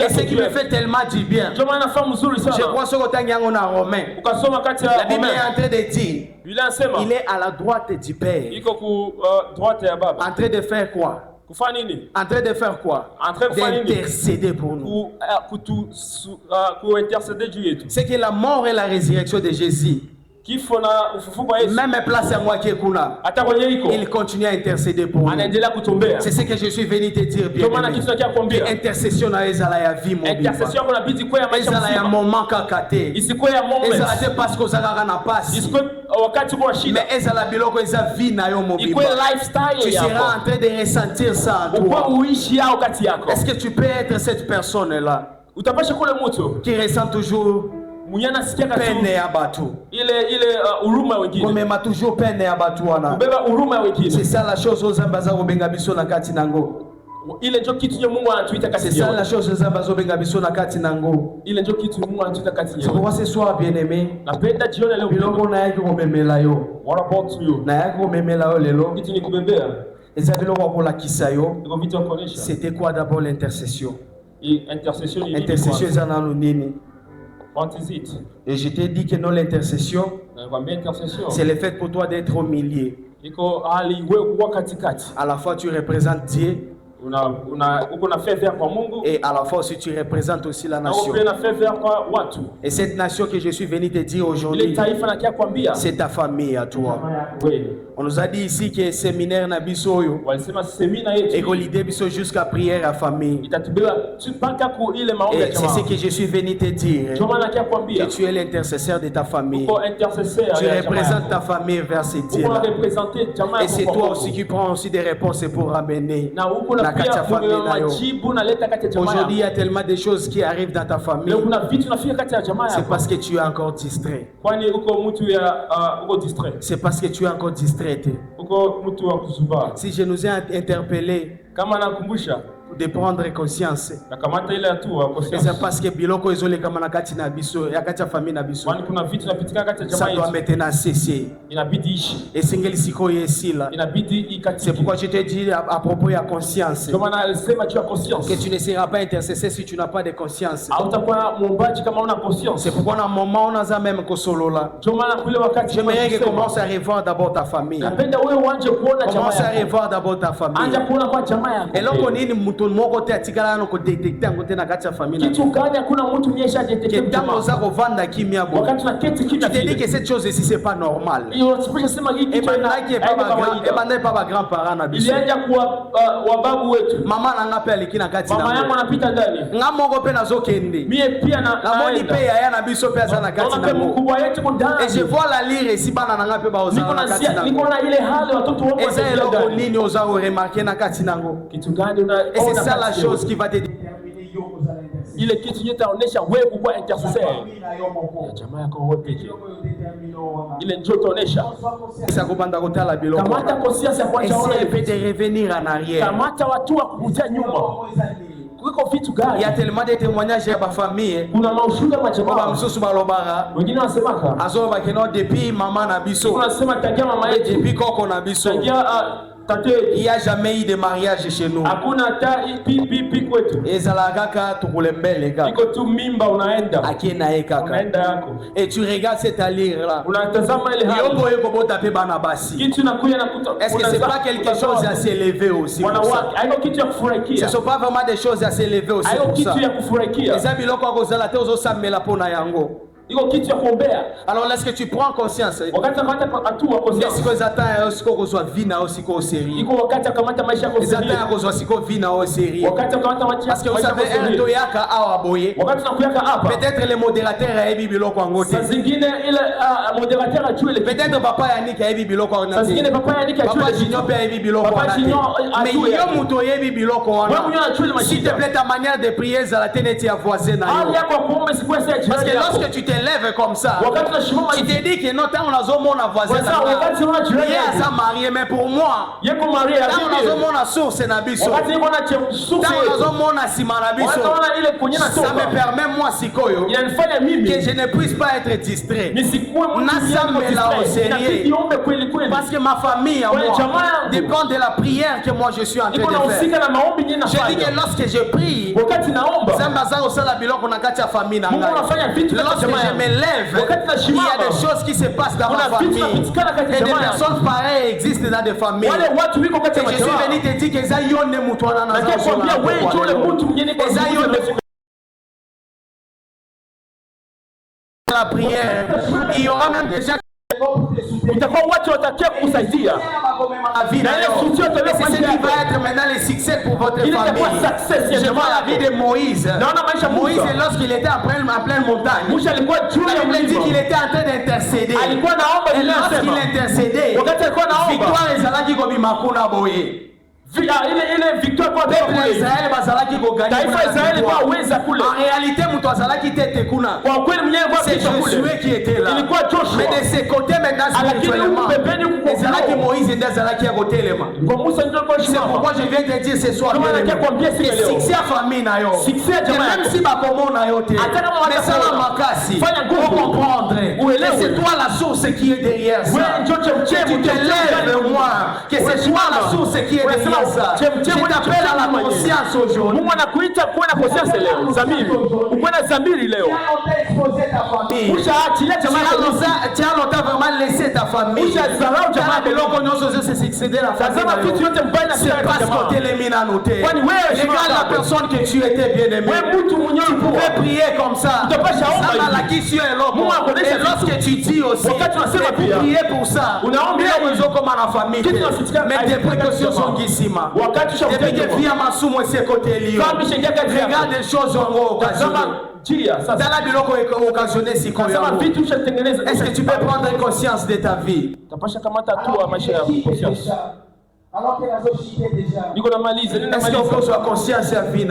ce qui me fait tellement du bien. Je crois que on a Romain. La Bible est en train de dire, il est à la droite du Père. En train de faire quoi? En train de faire quoi? D'intercéder pour nous. C'est que la mort et la résurrection de Jésus Kifo na ufufuko wa Yesu. Même place à moi qui est kuna. Hata kwenye iko. Il continue à intercéder pour nous. Anaendelea kutuombea. C'est ce que je suis venu te dire bien. Ndio maana kitu nakia kuambia. Intercession na ezala ya vie mon. Intercession kuna bidi kwa ya maisha mzima. Ezala ya moment kakate. Isikuwe ya moment. Ezala te parce que zaka na passe. Isikuwe wakati kwa shida. Mais ezala biloko eza vie na yo mon. Ikuwe lifestyle tu seras en train de ressentir ça en toi. Uishi yao kati yako. Est-ce que tu peux être cette personne là? Utapasha kule mtu qui ressent toujours Munyana sikia peine ya batu. Ile huruma wengine. Comme ma toujours peine ya batu wana. Kubeba huruma wengine. C'est ça la chose aux ambaza obenga biso na kati nango. Ile ndio kitu ya Mungu anatuita kati yao. C'est ça la chose aux ambaza obenga biso na kati nango. Ile ndio kitu Mungu anatuita kati yao. C'est pourquoi ce soir bien-aimé. Napenda jioni leo. Bilongo na yako komemela yo. What about you? Na yako komemela yo lelo. Kitu ni kubembea. Eza bilongo ko la kisayo. Ndio vitu kuonesha. C'était quoi d'abord l'intercession? Intercession ni intercession za na nini? What is it? Et je t'ai dit que non, l'intercession, c'est le fait pour toi d'être au milieu. À la fois tu représentes Dieu. Et à la fois aussi tu représentes aussi la nation. Et cette nation que je suis venu te dire aujourd'hui, c'est ta famille à toi. On nous a dit ici que séminaire na biso yo et l'idée biso jusqu'à prière à famille. Et c'est ce que je suis venu te dire, que tu es l'intercesseur de ta famille. Tu représentes ta famille vers ces dieux-là. Et c'est toi aussi qui prends aussi des réponses pour ramener la katia famille. Aujourd'hui il y a tellement de choses qui arrivent dans ta famille. C'est parce que tu es encore distrait. C'est parce que tu es encore distrait. Si je nous ai interpellés de prendre conscience, c'est parce que biloko ezole kama na kati na biso ya kati ya famille na biso, ça doit maintenant cesser. Et singeli siko yesila. C'est pourquoi je te dis à propos de conscience, que tu ne seras pas intercessé si tu n'as pas de conscience. C'est pourquoi dans un moment on a même kosolola. J'aimerais que commence à revoir d'abord ta famille. Commence à revoir d'abord ta famille. Et là on est mutu moko te atikala no ko detecter ngote na kati ya famille. Kitu gani hakuna mtu mnyesha detecter. Kama za kovanda kimya bo. Wakati tunaketi kimya. Tu te dis que cette chose ici c'est pas normal. Iyo sema hiki kitu pas grand parent na biso. Ilianja kwa wababu wetu. Mama na ngapi alikina kati na. Mama yangu anapita ndani. Ngamoko pe nazokende. Mie pia na moni pe ya na biso pe za na kati na. Mkubwa yetu ndani. Et je vois la lire ici bana na ngapi ba ozana na kati na. Niko na ile hali watoto wako. Eza eloko nini oza remarquer na kati nango. Kitu gani una. C'est ça la chose qui va te déterminer. Il est question d'onesha wewe kuwa intercesseur. Jamaa yako wewe pekee. Ile ndio tuonesha. Sasa kupanda kutala biloko. Kamata conscience ya kwanza ona peut te revenir en arrière. Kamata watu wa kukutia nyuma. Kuko vitu gani? Il y a tellement de témoignages ya ba famille. Kuna maushuhuda majamaa. Ba msusu balobara. Wengine wasemaka. Azoba keno depuis mama na biso. Tunasema tangia mama yetu. Depuis koko na biso. Tangia il n'y a jamais eu de mariage chez nous. Et tu regardes cette allure-là. Est-ce que ce n'est pas quelque chose à s'élever aussi? Ce ne sont pas vraiment des choses à s'élever aussi pour ça. Alors est-ce que tu prends conscience? Est-ce que attends ce qu'on soit vina aussi qu'au série? Les attends qu'on soit si qu'on vina au série. Parce que vous savez un doyaka a aboyé. Peut-être le modérateur a ébi biloko angote. Peut-être papa Yannick a ébi biloko angote. Papa Junior a ébi biloko angote. Mais il y a muto ébi biloko angote. S'il te plaît ta manière de prier za la teneti à voisin na yo. Parce que lorsque tu lève comme ça, tu te dis que non, tant on a mon voisin, il y a ça marié, mais pour moi, tant on a mon source nabiso, tant on a mon simanabiso, ça me permet moi sikoyo que je ne puisse pas être distrait. Là au sérieux, parce que ma famille à moi dépend de la prière que moi je suis en train de faire. Je dis que lorsque je prie, lorsque je me lève, il y a des choses qui se passent dans ma famille. Et des personnes pareilles existent dans des familles. Et je suis venu te dire que ça y est, moutouana na la prière. Il y aura même déjà utakuwa watu watakia kukusaidia. C'est ce qui va être maintenant le succès pour votre famille. Je vois la vie de Moïse. Moïse, lorsqu'il était en pleine montagne, la Bible dit qu'il était en train d'intercéder. Et lorsqu'il intercédait, victoire et Zalaki Gobi Makuna Boye. Ile victoire kwa Israël bazalaki ko gagner. Taifa Israeli kwa weza kule. En réalité mtu azalaki tete kuna. Kwa kweli mwenyewe kwa kichwa kule. C'est Josué qui était là. Ilikuwa Joshua. Mais de ses côtés maintenant spirituellement. Ezalaki Moïse et Ezalaki akotelema. Kwa Musa ndio kwa C'est pourquoi je viens te dire ce soir. Succès à famille na yo. Même si ba komona yo te. Mais ça la makasi. Faut comprendre. C'est toi la source qui est derrière ça. Tu te lèves moi. Que c'est toi la source qui est derrière. Je t'appelle à la conscience aujourd'hui. Mungu anakuita kuwa na conscience leo. Zamiri. Uko na zamiri leo. Ushaachilia jamaa yako. Tu as longtemps vraiment laissé ta famille. Ushazarau jamaa yako nyoso se succéder la famille. Tazama vitu yote mbaya na c'est parce qu'on t'élimine à noter. Regarde la personne que tu étais bien aimé. Tu pouvais prier comme ça. Ça la qui tu es là. Et lorsque tu dis aussi, pour prier pour ça. Bien besoin comme à la famille. Mais des précautions sont ici. Depuis que via Masumo et ses côtés liés, regarde des choses en occasionné. Est-ce que tu peux prendre conscience de ta vie? Est-ce qu'on peut avoir conscience à vie?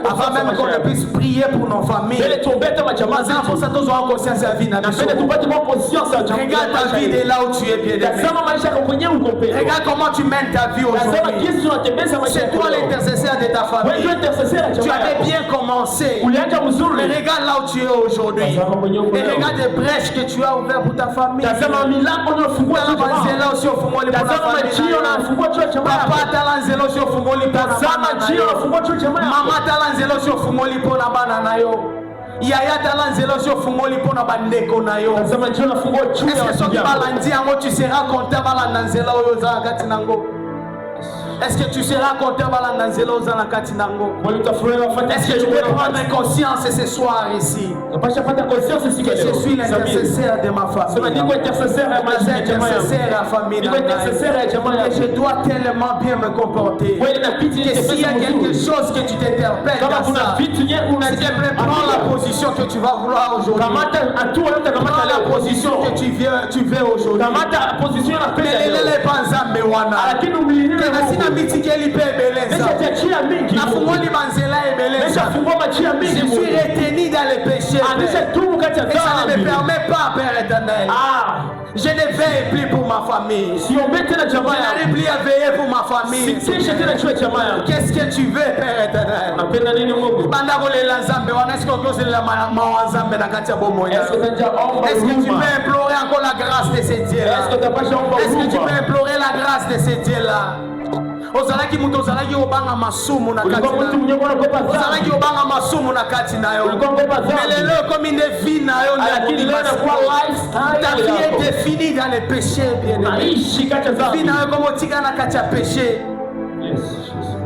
Avant même qu'on puisse prier pour nos familles. Regarde ta vie de là où tu es bien aimé. Regarde comment tu mènes ta vie aujourd'hui. C'est toi l'intercesseur de ta famille. Tu avais bien commencé. Mais regarde là où tu es aujourd'hui. Et regarde les brèches que tu as ouvertes pour ta famille. Talanzela sio fungoli kwa papa talanzela sio fungoli kwa mama talanzela sio fungoli kwa bana nayo yaya talanzela sio fungoli kwa bandeko nayo est-ce que soki balandi yango tu seras content balanzela oyo za kati nango? Est-ce que tu seras content balanzela oyo za kati nango? Est-ce que tu peux prendre conscience ce soir ici que je suis l'intercesseur de ma famille, l'intercesseur de la famille, et je dois tellement bien me comporter que s'il y a quelque chose que tu t'interpelles dans ça, s'il te plaît, prends la position que tu vas vouloir aujourd'hui, prends la position que tu veux aujourd'hui. Je suis retenu dans les péchés. Et ça ne me permet pas, Père éternel. Je ne veille plus pour ma famille. Je n'arrive plus à veiller pour ma famille. Qu'est-ce que tu veux, Père éternel? Est-ce que tu peux implorer encore la grâce de ce Dieu-là? Est-ce que tu peux implorer la grâce de ce Dieu-là? Ozalaki muto ozalaki obanga masumu na kati na ozalaki obanga masumu na kati na yo mais lelo comme une vie na yo ta vie est définie dans les péchés bien-aimé. Vie na yo comme otika na kati ya péché.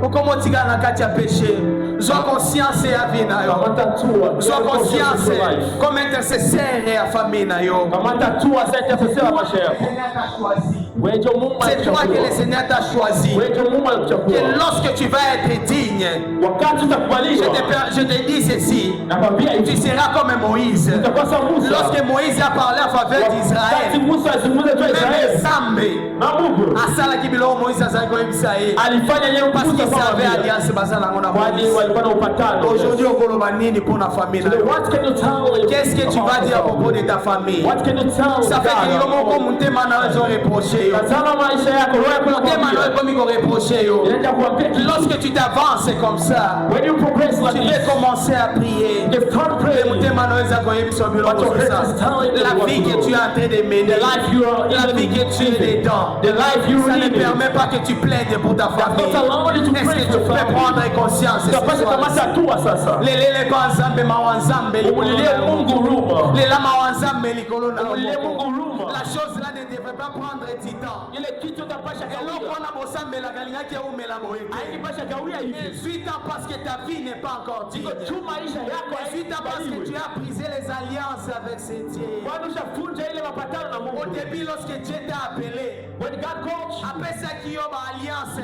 Comme otika na kati ya péché. Sois conscience ya vie na yo. Sois conscience comme intercesseur ya famille na yo. C'est toi que le Seigneur t'a choisi. Que lorsque tu vas être digne, je te dis ceci, tu seras comme Moïse. Lorsque Moïse a parlé en faveur d'Israël, même Zambé, Asala Kibilo Moïse a Israël, parce qu'il savait alliance aujourd'hui au Kolobanini pour la famille. Qu'est-ce que tu vas dire à propos de ta famille? Ça fait que l'homme comme ont reproché. Lorsque tu t'avances comme ça, tu veux commencer à prier. La vie que tu es en train de mener, la vie que tu es dedans, ça ne permet pas que tu plaides pour ta famille. Est-ce que tu peux prendre conscience? La chose là ne devrait pas prendre du temps. Suite parce que ta vie n'est pas encore digne. Suite parce que tu as brisé les alliance avec ses dieux. Au début, lorsque Dieu t'a appelé, après ça qui a alliance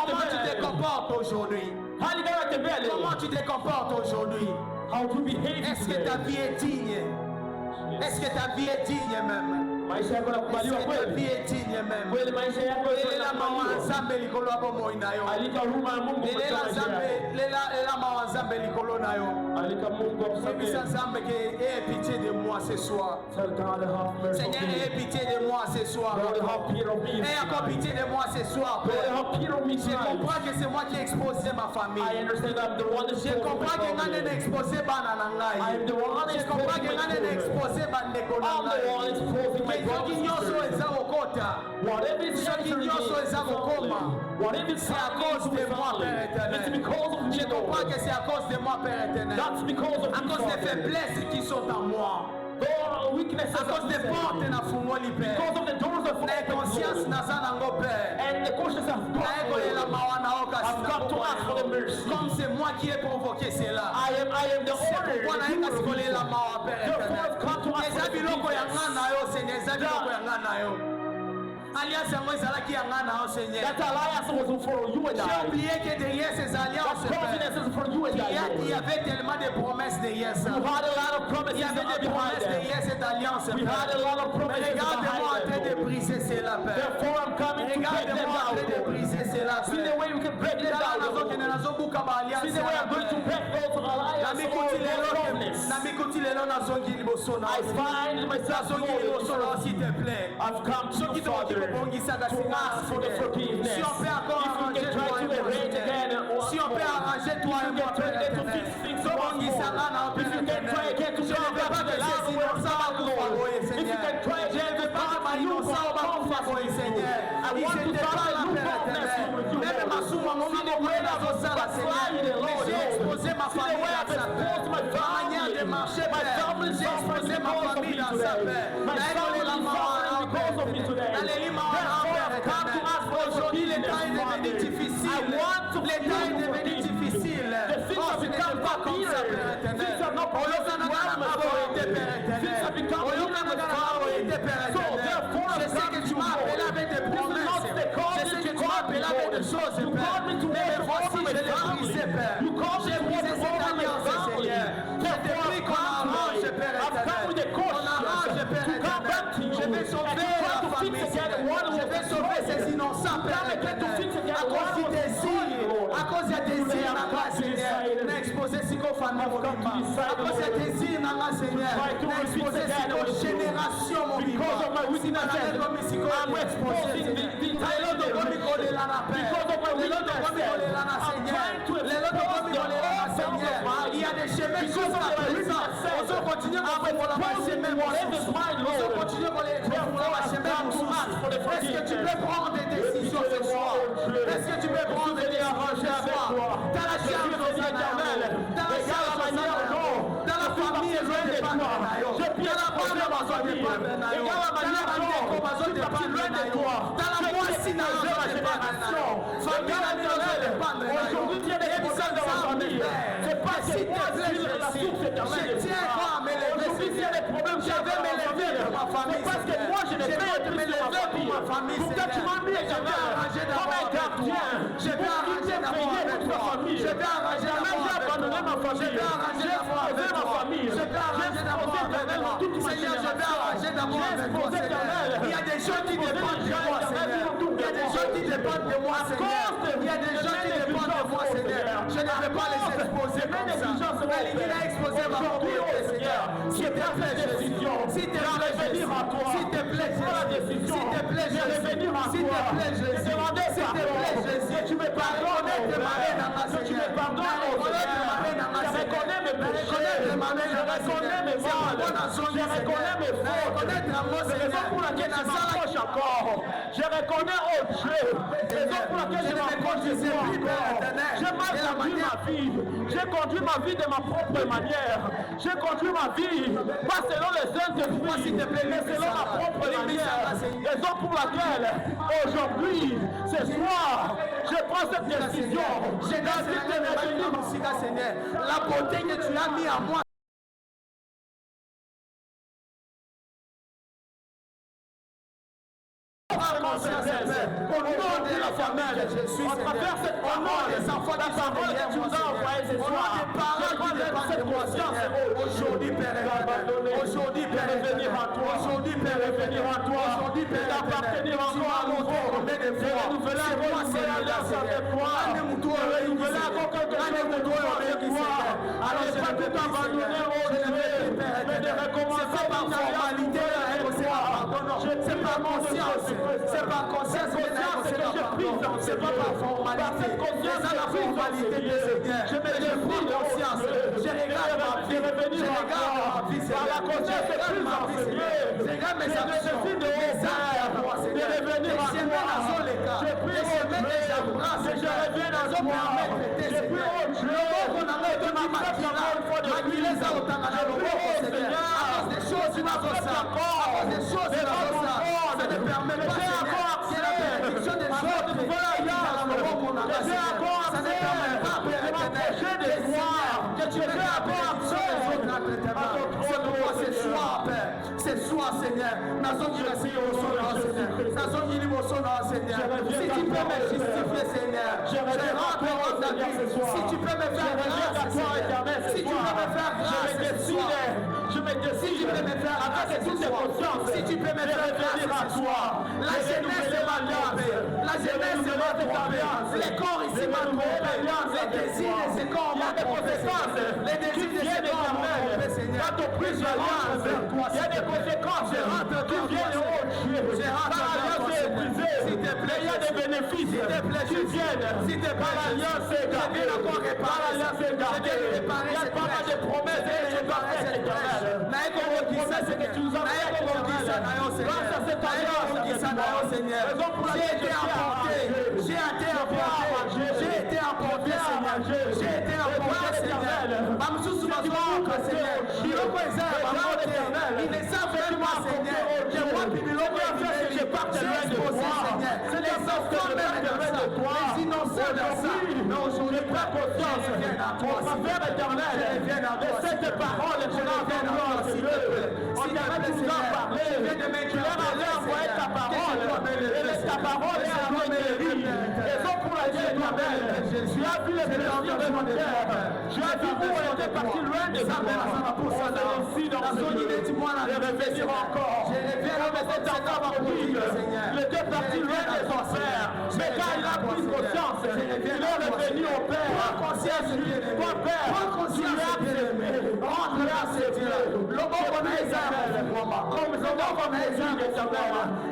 comment tu te comportes aujourd'hui? Comment tu te comportes aujourd'hui? Est-ce que ta vie est digne? Est-ce que ta vie est digne même? Est-ce que ta vie est digne même? Aie pitié de moi ce soir. Seigneur, aie pitié de moi ce soir. Aie encore pitié de moi ce soir. Je comprends que c'est moi qui ai exposé ma famille. Je comprends que je n'ai exposé Bananangai. Je comprends que je n'ai exposé Bandekonangai. C'est à cause de moi, Père éternel. Je comprends que c'est à cause de moi, Père éternel. À cause des faiblesses qui sont en moi. À cause des portes na fungoli Père. La conscience na zanango Père. Comme c'est moi qui ai provoqué cela. C'est pourquoi na ekasikole la mawa Père éternel. Les abiloko ya ngana yo Seigneur, les abiloko ya ngana yo. Alliance à moi, qui a au Seigneur. That alliance was for you and I. J'ai oublié que derrière ces alliances, il y avait tellement de promesses derrière ça. Il y avait des promesses derrière cette alliance. Regarde-moi en train de briser cela, Père. Regarde-moi en train de briser cela, Père. See the way we can break it down. See the way I'm going to break those alliances. I find myself s'il te plaît. I've come to you, Father, to ask for the forgiveness. Si on peut encore arranger toi et moi, si on peut arranger toi et moi, Père éternel, if you can try again to come back to the land where it's all glory, if you can try again to come back to you, Seigneur, I want to start a new promise with you. See the way I've backslided, Lord. See the way I've exposed my family. My family's exposed my family today. My family is suffering because of me today. Therefore, I've come to ask for forgiveness, Father. I want to forgive difficile. The things have become clear. Things have not progressed well, my Father. Things have become clear, my Father. So, therefore, I've come to you, Lord. This is not the call that you called me, Lord. You called me to work over my family. You called me to work over my family. Therefore, I've come tonight. I've come with a conscience to come back to you and to try to fix together what was destroyed. Come again to fix together what was destroyed. À cause de désir na grâce Seigneur, na exposer si ko famille mon à cause de désir na grâce Seigneur, na exposer si ko génération mon because of my weaknesses, I'm exposing the entire because of my weaknesses, I'm trying to expose the Seigneur. Il y a des chemins qui sont à présent. On doit continuer à faire la chemin. On doit continuer à faire la chemin. Est-ce que tu peux prendre des décisions ce soir? Est-ce que tu peux prendre des décisions ce soir? Dans la chambre de l'éternel, dans la chambre de l'éternel, dans la famille de l'éternel, je pierre la parole de ma famille. Regarde la manière dont tu es parti loin de toi. Dans la moitié de la génération, famille de l'éternel, aujourd'hui tu as des problèmes dans ma famille. C'est pas que moi je suis la source éternelle. Je tiens à m'élever. Aujourd'hui tu as des problèmes, je vais m'élever pour ma famille. C'est parce que moi je n'ai pas été m'élever pour ma famille. Pourquoi tu m'as mis éternel comme un gardien? Je vais arranger d'abord avec toi. Je vais arranger d'abord abandonner ma famille. Je vais arranger d'abord avec ma famille. Je vais arranger d'abord avec moi. Seigneur, je vais arranger d'abord avec toi, Seigneur. Il y a des gens qui dépendent de moi, Seigneur. Il y a des gens qui dépendent de moi, Seigneur. Il y a des gens qui dépendent de moi, Seigneur. Je ne vais pas les exposer comme ça. Mais il a exposé ma propriété, Seigneur. S'il te plaît, Jésus. S'il te plaît, Jésus. S'il te plaît, Jésus. S'il te plaît, Jésus. S'il te plaît, Jésus. S'il te plaît, Jésus. Tu me pardonnes de ma haine à ma Seigneur. Tu me pardonnes de ma haine à ma Seigneur. Je reconnais mes péchés. Je reconnais mes mal. Je reconnais mes fautes. C'est raison pour laquelle je m'approche encore. Je reconnais au Dieu. C'est raison pour laquelle je m'approche de toi. J'ai mal conduit ma vie. J'ai conduit ma vie de ma propre manière. J'ai conduit ma vie pas selon les Saint-Esprit, mais selon ma propre manière. Raison pour laquelle aujourd'hui, ce soir, je prends cette décision. Seigneur, la beauté que tu as mis en moi. Au nom de la famille de Jésus, au travers cette parole, des enfants qui sont derrière moi, Seigneur, au nom des parents qui dépendent de moi, Seigneur, aujourd'hui, Père éternel, aujourd'hui, Père éternel, aujourd'hui, Père éternel, aujourd'hui, Père d'appartenir encore à mon Dieu, combien de fois, c'est moi, Seigneur, avec toi, renouveler encore quelque chose de toi avec toi, alors je ne peux pas abandonner au Dieu, mais de recommencer par formalité, c'est pas conscience, c'est pas conscience que j'ai prise, c'est pas par formalité, c'est ça la formalité du Seigneur. Je prends conscience, je regarde ma vie, je regarde ma vie, par la conscience, je regarde ma vie, je regarde mes actions, mes actes à moi, Seigneur, de revenir à toi, je prie au Dieu, que je revienne à toi, je prie au Dieu, qu'on arrête de maquiller ça au temps à l'eau, Seigneur, à cause des choses qui m'ont fait ça, à cause des choses qui m'ont fait ça, ça ne permet pas, Seigneur, c'est la bénédiction des choses de ça ne permet pas, Père éternel, que tu fais encore c'est pourquoi c'est soir, Père, c'est soir, Seigneur, Seigneur, si tu peux me justifier, Seigneur, je rentre en ta vie, si tu peux me faire grâce, Seigneur, si tu peux me faire grâce, je me décide, si tu peux me faire grâce, toutes tes consciences, si tu peux me faire grâce à toi, la jeunesse m'a trompé, la jeunesse m'a trompé, les corps ici m'a trompé, les désirs de ces corps m'ont trompé, les désirs de ces corps m'ont trompé, Seigneur. Quand on prie, je rentre vers toi, il y a des conséquences, je rentre qui viennent au Dieu, je rentre vers toi, s'il te plaît, il y a des bénéfices, s'il te plaît, qui viennent, s'il te plaît, l'alliance est gardée, je viens encore réparer, l'alliance est gardée, il y a pas mal de promesses, et je dois faire cette promesse. C'est que tu nous as fait grâce à cette alliance, Seigneur. J'ai été emporté, j'ai été emporté, j'ai été emporté, Seigneur. J'ai été emporté, Seigneur. Il ne savent même pas, Seigneur. Je vois que je parte loin de toi. C'est les enfants même de toi, les innocents de ça. Mais aujourd'hui, prends conscience, au travers éternel, de cette parole qu'on a entendu, Seigneur. On t'avait tout parlé, tu leur avais envoyé ta parole, et ta parole est à notre vie. Et donc pour la Dieu éternel, tu as vu les plaisirs de mon cœur, tu as vu où on était parti loin de ta mère, on est ici dans ce lieu, et revenir encore. Cet enfant martyr, il était parti loin de son père, mais quand il a pris conscience, il est revenu au Père. Prends conscience, toi Père, tu l'as aimé, rentre à ses dieux.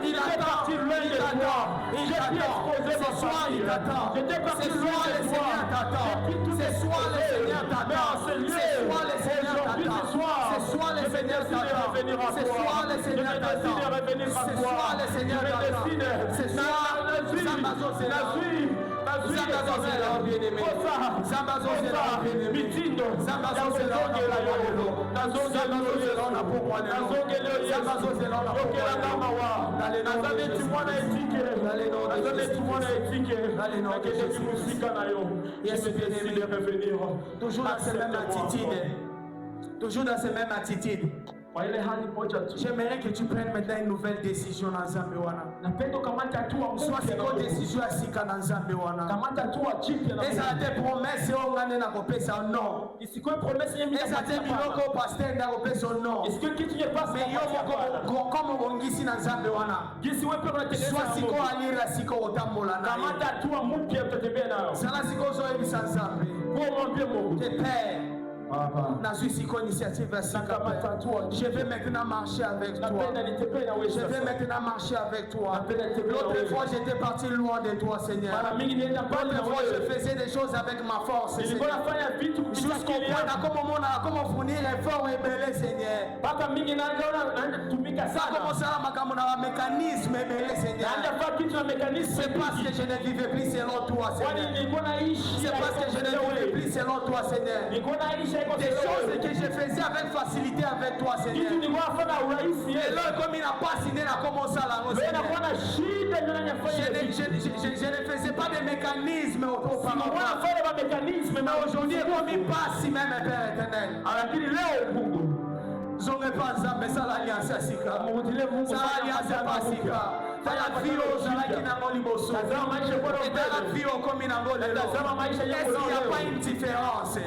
Il est parti loin de toi. J'ai pu exposer mon soir, il t'attend. J'étais parti loin de toi. C'est soir le Seigneur t'attend. C'est soir le Seigneur t'attend. C'est soir le Seigneur t'attend. C'est soir le Seigneur t'attend. C'est soir le Seigneur t'attend. C'est soir le Seigneur t'attend. Toujours dans ces mêmes attitudes. Toujours dans ces mêmes attitudes. J'aimerais que tu prennes maintenant une nouvelle décision dans Zambewana. Soit c'est une décision à Sika dans Zambewana. Et ça a des promesses et on a coupé son nom. Et ça a des biloko pasteur n'a coupé son nom. Mais comme on dit ici dans Zambewana. Soit Siko alira Siko otambolana. Ça la Siko zoe sans Zambe. Tes pères. Je vais maintenant marcher avec toi. Je vais maintenant marcher avec toi. L'autre fois, j'étais parti loin de toi, Seigneur. L'autre fois, je faisais des choses avec ma force. Jusqu'au point comment fournir l'effort et belé, Seigneur. Ça commence à un mécanisme et belé, Seigneur. C'est parce que je ne vivais plus selon toi, Seigneur. C'est parce que je ne vivais plus selon toi, Seigneur. Des choses que je faisais avec facilité avec toi, Seigneur. Et là, comme il n'a pas signé, il a commencé à la je ne faisais pas de mécanismes auparavant. Mais aujourd'hui, comme il passe, même Père éternel. Je ne pas ça, mais ça l'alliance à Sika. Ça l'alliance à Sika. Ça la vie au Jalaki Nangoli Bosso. Et dans la vie au Kominango de l'eau. Est-ce qu'il n'y a pas une différence? Est-ce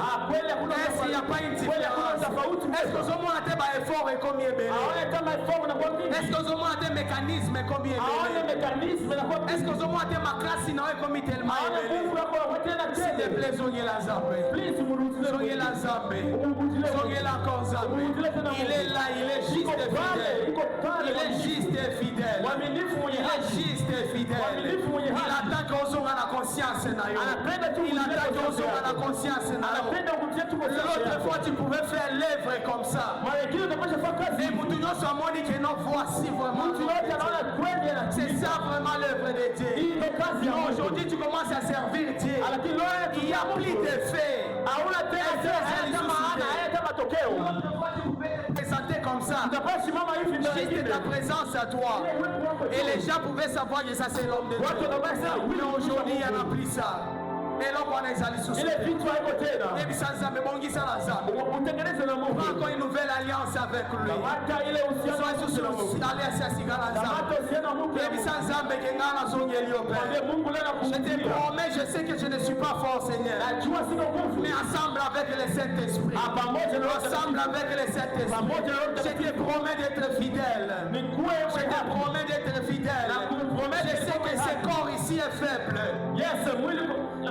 qu'il n'y a pas une différence? Est-ce que vous avez des efforts et combien de est-ce que vous avez des mécanismes et combien de est-ce que vous avez des classe et combien tellement s'il te plaît, soyez la Zambé. Soyez la Zambé. Soyez la Zambé. Il est là, il est juste et fidèle. Il est juste et fidèle. Il est juste et fidèle. Il attend qu'on soit la conscience. Il attend qu'on soit la conscience. L'autre fois, tu pouvais faire l'œuvre comme ça. Et nous sommes dit que non, voici vraiment. C'est ça vraiment l'œuvre de Dieu. Aujourd'hui, tu commences à servir Dieu. Il y a plus de faits. Présenter comme ça, juste ta présence à toi, et les gens pouvaient savoir que ça c'est l'homme de Dieu. Mais aujourd'hui il n'y en a plus ça. Et là on est allé sous ce et puis ça me bongi ça là ça. On prend encore une nouvelle alliance avec lui. Soit sous alliance à Sigala ça. Et puis ça Zambe que ngana zongeli au Père. Je te promets, je sais que je ne suis pas fort Seigneur. Mais ensemble avec le Saint-Esprit. Ensemble avec le Saint-Esprit. Je te promets d'être fidèle. Je te promets d'être fidèle. Je sais que ce corps ici est faible.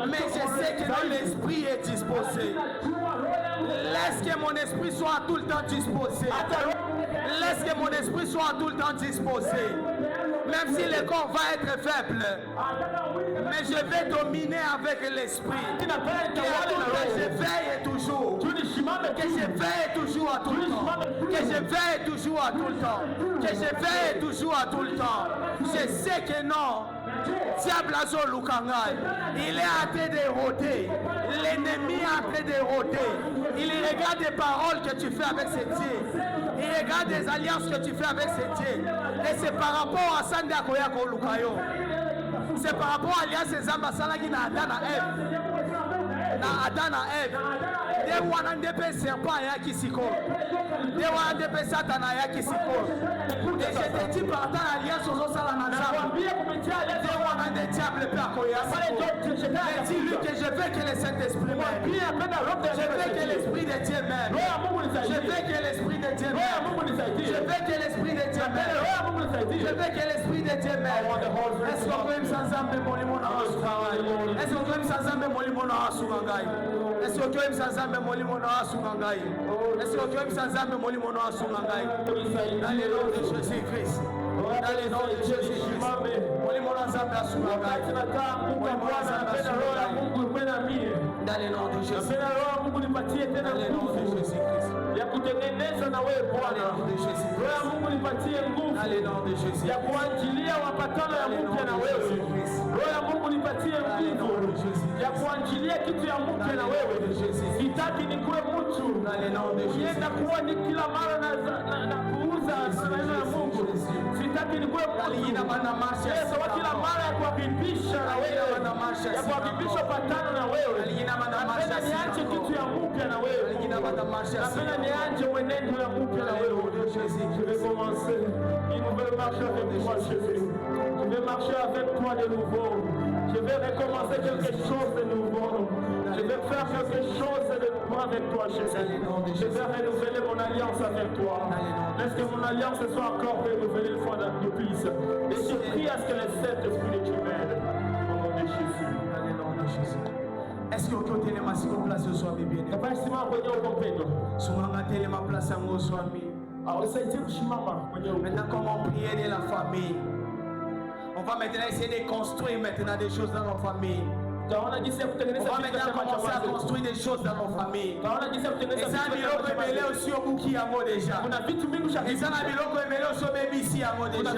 Mais je sais que l'esprit est disposé. Laisse que mon esprit soit tout le temps disposé. Laisse que mon esprit soit tout le temps disposé. Même si le corps va être faible. Mais je vais dominer avec l'esprit. Que je veille toujours. Que je veille toujours à tout le temps. Que je veille toujours à tout le temps. Que je veille toujours à tout le temps. Je sais que non. Diable il est en train de rôder. L'ennemi est en train de rôder. Il regarde les paroles que tu fais avec ces dieux. Il regarde les alliances que tu fais avec ces dieux. Et c'est par rapport à Sanda Koyako Lukayo. C'est par rapport à l'alliance des Ambasalagi na Adana Eve. Na Adana Eve. Des Wanandepe serpent ya kisiko. Des Wanandepe satana ya kisiko. Et je te dis par ta alliance aux Osala Nazam. Des Wanandepe diable Pakoya. Mais dis-lui que je veux que le Saint-Esprit m'aide. Je veux que l'Esprit de Dieu m'aide. Je veux que l'Esprit de Dieu m'aide. Je veux que l'Esprit de Dieu m'aide. Je veux que l'Esprit de Dieu m'aide. Est-ce qu'on peut me s'ensemble mon limon à Soukangai? Est-ce qu'on peut me s'ensemble mon limon à Soukangai? Est-ce qu'on peut me s'ensemble mon limon à Soukangai? Est-ce qu'on peut me s'ensemble mon limon à Soukangai? Dans le nom de Jésus-Christ. Dans le nom de Jésus-Christ. Mon limon à Soukangai. Dans le nom de Jésus. Dans le nom de Jésus-Christ. Ya kutengeneza na wewe Bwana. Roho ya Mungu nipatie nguvu ya kuachilia wapatano ya mpya na wewe. Roho ya Mungu nipatie nguvu ya kuachilia kitu ya mpya na wewe. Sitaki nikuwe mtu nienda kuwa ni kila mara na kuuza maneno ya Mungu. Sitaki nikuwe mtu kwa kila mara ya kuadhibisha na wewe, ya kuadhibisha patano na wewe. Napenda niache kitu ya mpya na wewe. Napenda niache mwenendo ya mpya na wewe. Je vais commencer une nouvelle marche avec toi, Jésus. Je vais marcher avec toi de nouveau. Je vais recommencer quelque chose de nouveau. Je vais faire quelque chose de nouveau avec toi, Jésus. Je vais renouveler mon alliance avec toi. Laisse que mon alliance soit encore renouvelée une fois de plus. Et je prie à ce que le Saint-Esprit de Dieu m'aide. Au nom de Jésus. Est-ce que vous avez ma place au soir bien? Maintenant, comment prier de la famille? On va maintenant essayer de construire maintenant des choses dans nos familles. On va maintenant commencer à construire des choses dans nos familles. Et ça, biloko ebele aussi au bouki yango déjà. Et ça, biloko ebele aussi au bébé ici yango déjà.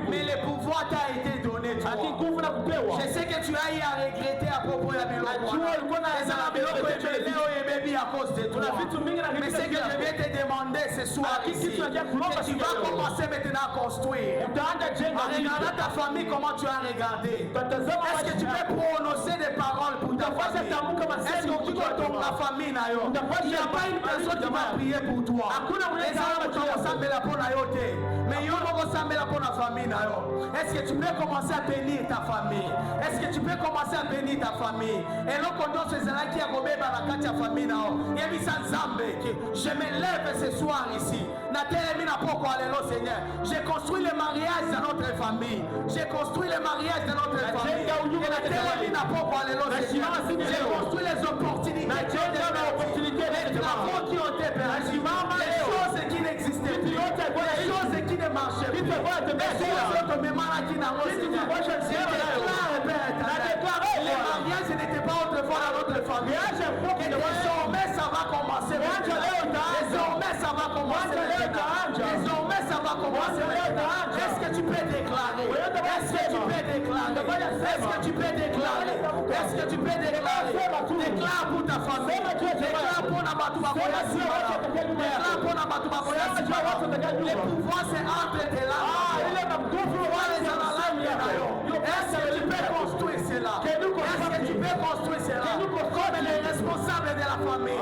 Mais le pouvoir t'a été donné de toi. Je sais que tu as eu à regretter à propos de la biloko. Et ça la biloko et bébé à cause de toi. Mais ce que je viens te demander ce soir ici, que tu vas commencer maintenant à construire. En regardant ta famille, comment tu as regardé. Est-ce que tu peux prononcer des paroles pour ta famille? Est-ce que tu connais ta famille? Il n'y a pas une personne qui va prier pour toi. Les gens vont ressemble la pour la yote. Mais ils vont ressembler la pour la famille. Est-ce que tu peux commencer à bénir ta famille? Est-ce que tu peux commencer à bénir ta famille? Et l'on condamne ces gens qui a gommé par la carte famille. Je me lève ce soir ici. Seigneur. J'ai construit le mariage dans notre famille. J'ai construit le mariage dans notre famille. J'ai construit les opportunités. Les travaux qui ont été permis. Les choses qui n'existaient plus. Les choses qui ne marchaient plus. Les choses que mes malades qui n'ont pas. Les mariages n'étaient pas autrefois dans notre famille. Et désormais ça va commencer. Désormais ça va commencer. Désormais ça va commencer. Est-ce que tu peux déclarer? Est-ce que tu peux déclarer? Est-ce que tu peux déclarer? Est-ce que tu peux déclarer? Déclare pour ta famille. Déclare pour la Batouba. Déclare pour la Batouba. Les pouvoirs c'est entre tes lames. Est-ce que tu peux construire cela? Est-ce que tu peux construire cela? Comme les responsables de la famille.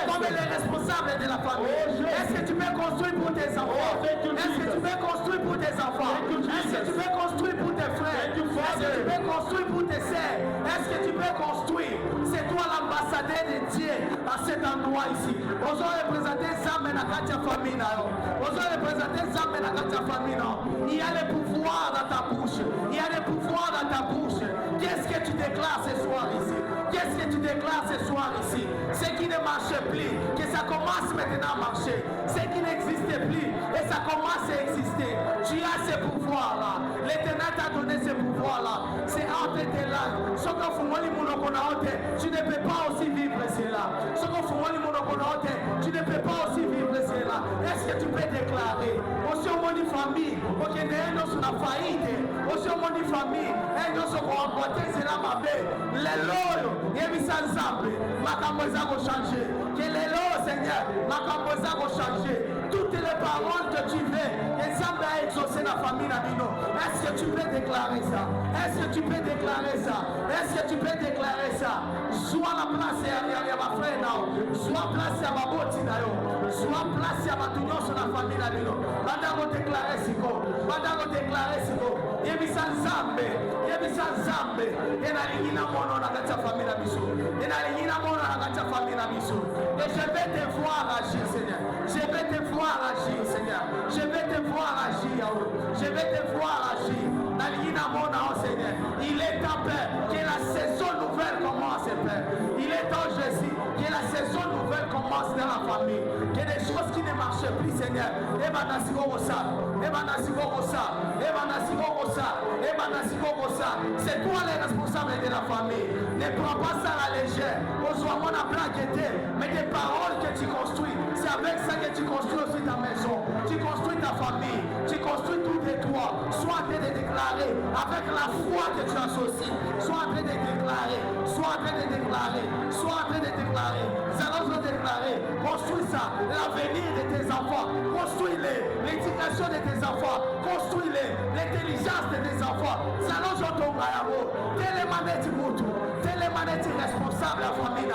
Comme les responsables de la famille. Est-ce que tu peux construire pour tes enfants? Est-ce que tu peux construire pour tes enfants? Est-ce que tu peux construire pour tes frères? Est-ce que tu peux construire pour tes sœurs? Est-ce que tu peux construire? C'est toi l'ambassadeur de Dieu à cet endroit ici. Vous allez représenter Zambé na Katia famille. Vous allez représenter Zambé na Katia famille. Il y a le pouvoir dans ta bouche. Il y a le pouvoir dans ta bouche. Qu'est-ce que tu déclares ce soir ici? Qu'est-ce que tu déclares ce soir ici? Ce qui ne marchait plus, que ça commence maintenant à marcher. Ce qui n'existait plus, et ça commence à exister. Tu as ce pouvoir-là. L'Éternel t'a donné ce pouvoir-là. C'est entre tes langues. Tu ne peux pas aussi vivre cela. Tu ne peux pas aussi vivre cela. Est-ce que tu peux déclarer? Aussi au monde de famille, au Kenya, sur la faillite. Aussi au monde de famille, et nous sommes emboîtés, c'est la mabé. Les loyaux, et mis ensemble, ma camoisa va changer. Que les loyaux, Seigneur, ma camoisa va changer. Toutes les paroles que tu veux, ensemble à exaucer la famille d'Amino. Est-ce que tu peux déclarer ça? Est-ce que tu peux déclarer ça? Est-ce que tu peux déclarer ça? Soit la place à ma frère, soit place à ma boti, soit place à ma tunion sur la famille d'Amino. Madame, déclarer si go. Madame, déclarer si go. Yebisa Nzambe, et la ligne na mono na katia famille na biso. Et la ligne na mono na katia famille na biso. Et je vais te voir agir, Seigneur. Je vais te voir agir, Seigneur. Je vais te voir agir, je vais te voir agir. La ligne na mono, Seigneur. Il est temps, Père, que la saison nouvelle commence, Père. Il est temps, Jésus, que la saison nouvelle commence dans la famille. Que des choses qui ne marchaient plus, Seigneur. Et c'est toi les responsables de la famille. Ne prends pas ça à la légère. Aujourd'hui, on a plaqué, mais des paroles que tu construis, c'est avec ça que tu construis aussi ta maison. Tu construis ta famille. Tu construis tout de toi. Sois en train de déclarer avec la foi que tu associes. Sois en train de déclarer. Sois en train de déclarer. Sois en train de déclarer. Nous allons déclarer. Construis ça. L'avenir de tes enfants. Construis-les. L'éducation de tes enfants. Construis-les. L'intelligence de tes enfants. Nous allons Télémanette responsable de la famille.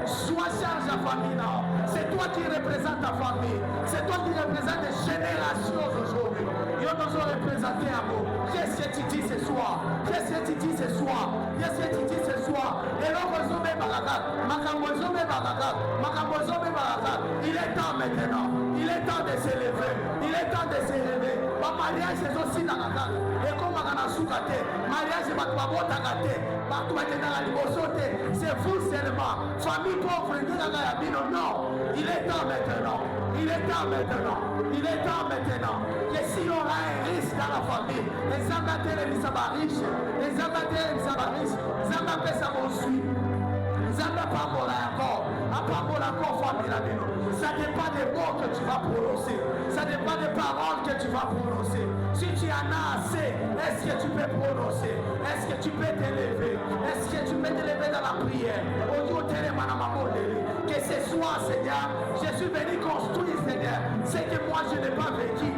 Sois charge de la famille. C'est toi qui représente ta famille. C'est toi qui représente des générations aujourd'hui. Ils nous ont représenté à vous. Qu'est-ce que tu dis ce soir? Qu'est-ce que tu dis ce soir? Qu'est-ce que tu dis ce soir? Et l'on résume il est temps maintenant. Il est temps de s'élever. Il est temps de s'élever. Ma mariage est aussi dans la carte. Et comme on a soukaté, mariage est pas c'est vous seulement. Famille pauvre, non. Il est temps maintenant. Il est temps maintenant. Il est temps maintenant. Que si on a un risque dans la famille, les amateurs les riches, les amateurs les riches, les amateurs ça vont suivre. Zamba pas encore, famille la bino. Ça dépend des mots que tu vas prononcer. Ça dépend des paroles que tu vas prononcer. Si tu en as assez, est-ce que tu peux prononcer? Est-ce que tu peux t'élever? Est-ce que tu peux t'élever dans la prière? Que ce soit, Seigneur, je suis venu construire, Seigneur, ce que moi je n'ai pas vécu.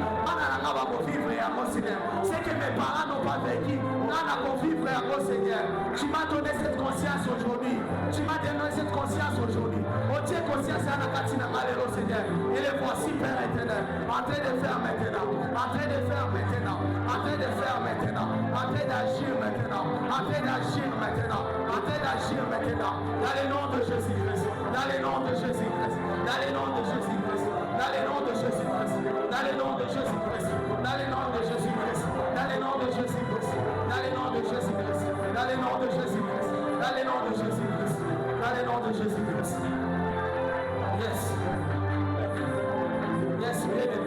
Ce que mes parents n'ont pas vécu, Seigneur. Tu m'as donné cette conscience aujourd'hui. Tu m'as donné cette conscience aujourd'hui. Oh Dieu, conscience à la Katina Malero, Seigneur. Et les voici, Père éternel, en train de faire maintenant, en train de faire maintenant, en train de faire maintenant, en train d'agir maintenant, en train d'agir maintenant, en train d'agir maintenant, dans le nom de Jésus-Christ, dans le nom de Jésus-Christ, dans le nom de Jésus-Christ, dans le nom de Jésus-Christ, dans le nom de Jésus-Christ, dans le nom de Jésus-Christ, dans le nom de Jésus-Christ, dans le nom de Jésus-Christ, dans le nom de Jésus-Christ, dans le nom de Jésus-Christ, dans le nom de Jésus-Christ. Yes. Yes, baby.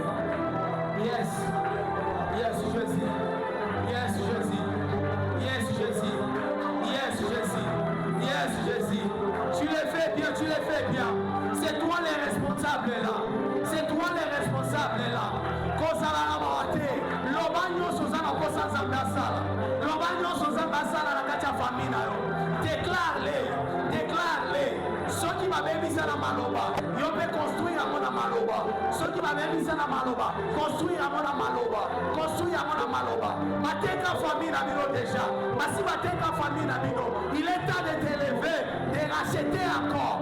Yes. Yes, Jésus. Yes, Jésus. Yes, Jésus. Yes, Jésus. Yes, Jésus. Tu le fais bien, tu le fais bien. C'est toi les responsables là. C'est toi les responsables là. Kozala mawate. Lobanyo sozana kosanza mbasala. Lobanyo sozana mbasala na kati ya famille na yo. Déclare-les. Déclare-les. Ceux qui m'avaient mis à la maloba, ils ont construire à mon maloba. Ceux qui m'avaient mis à la maloba, construire à mon maloba. Construire à mon maloba. Ma tête en famille n'a pas déjà. Ma si ma tête en famille n'a pas. Il est temps de t'élever, de racheter encore.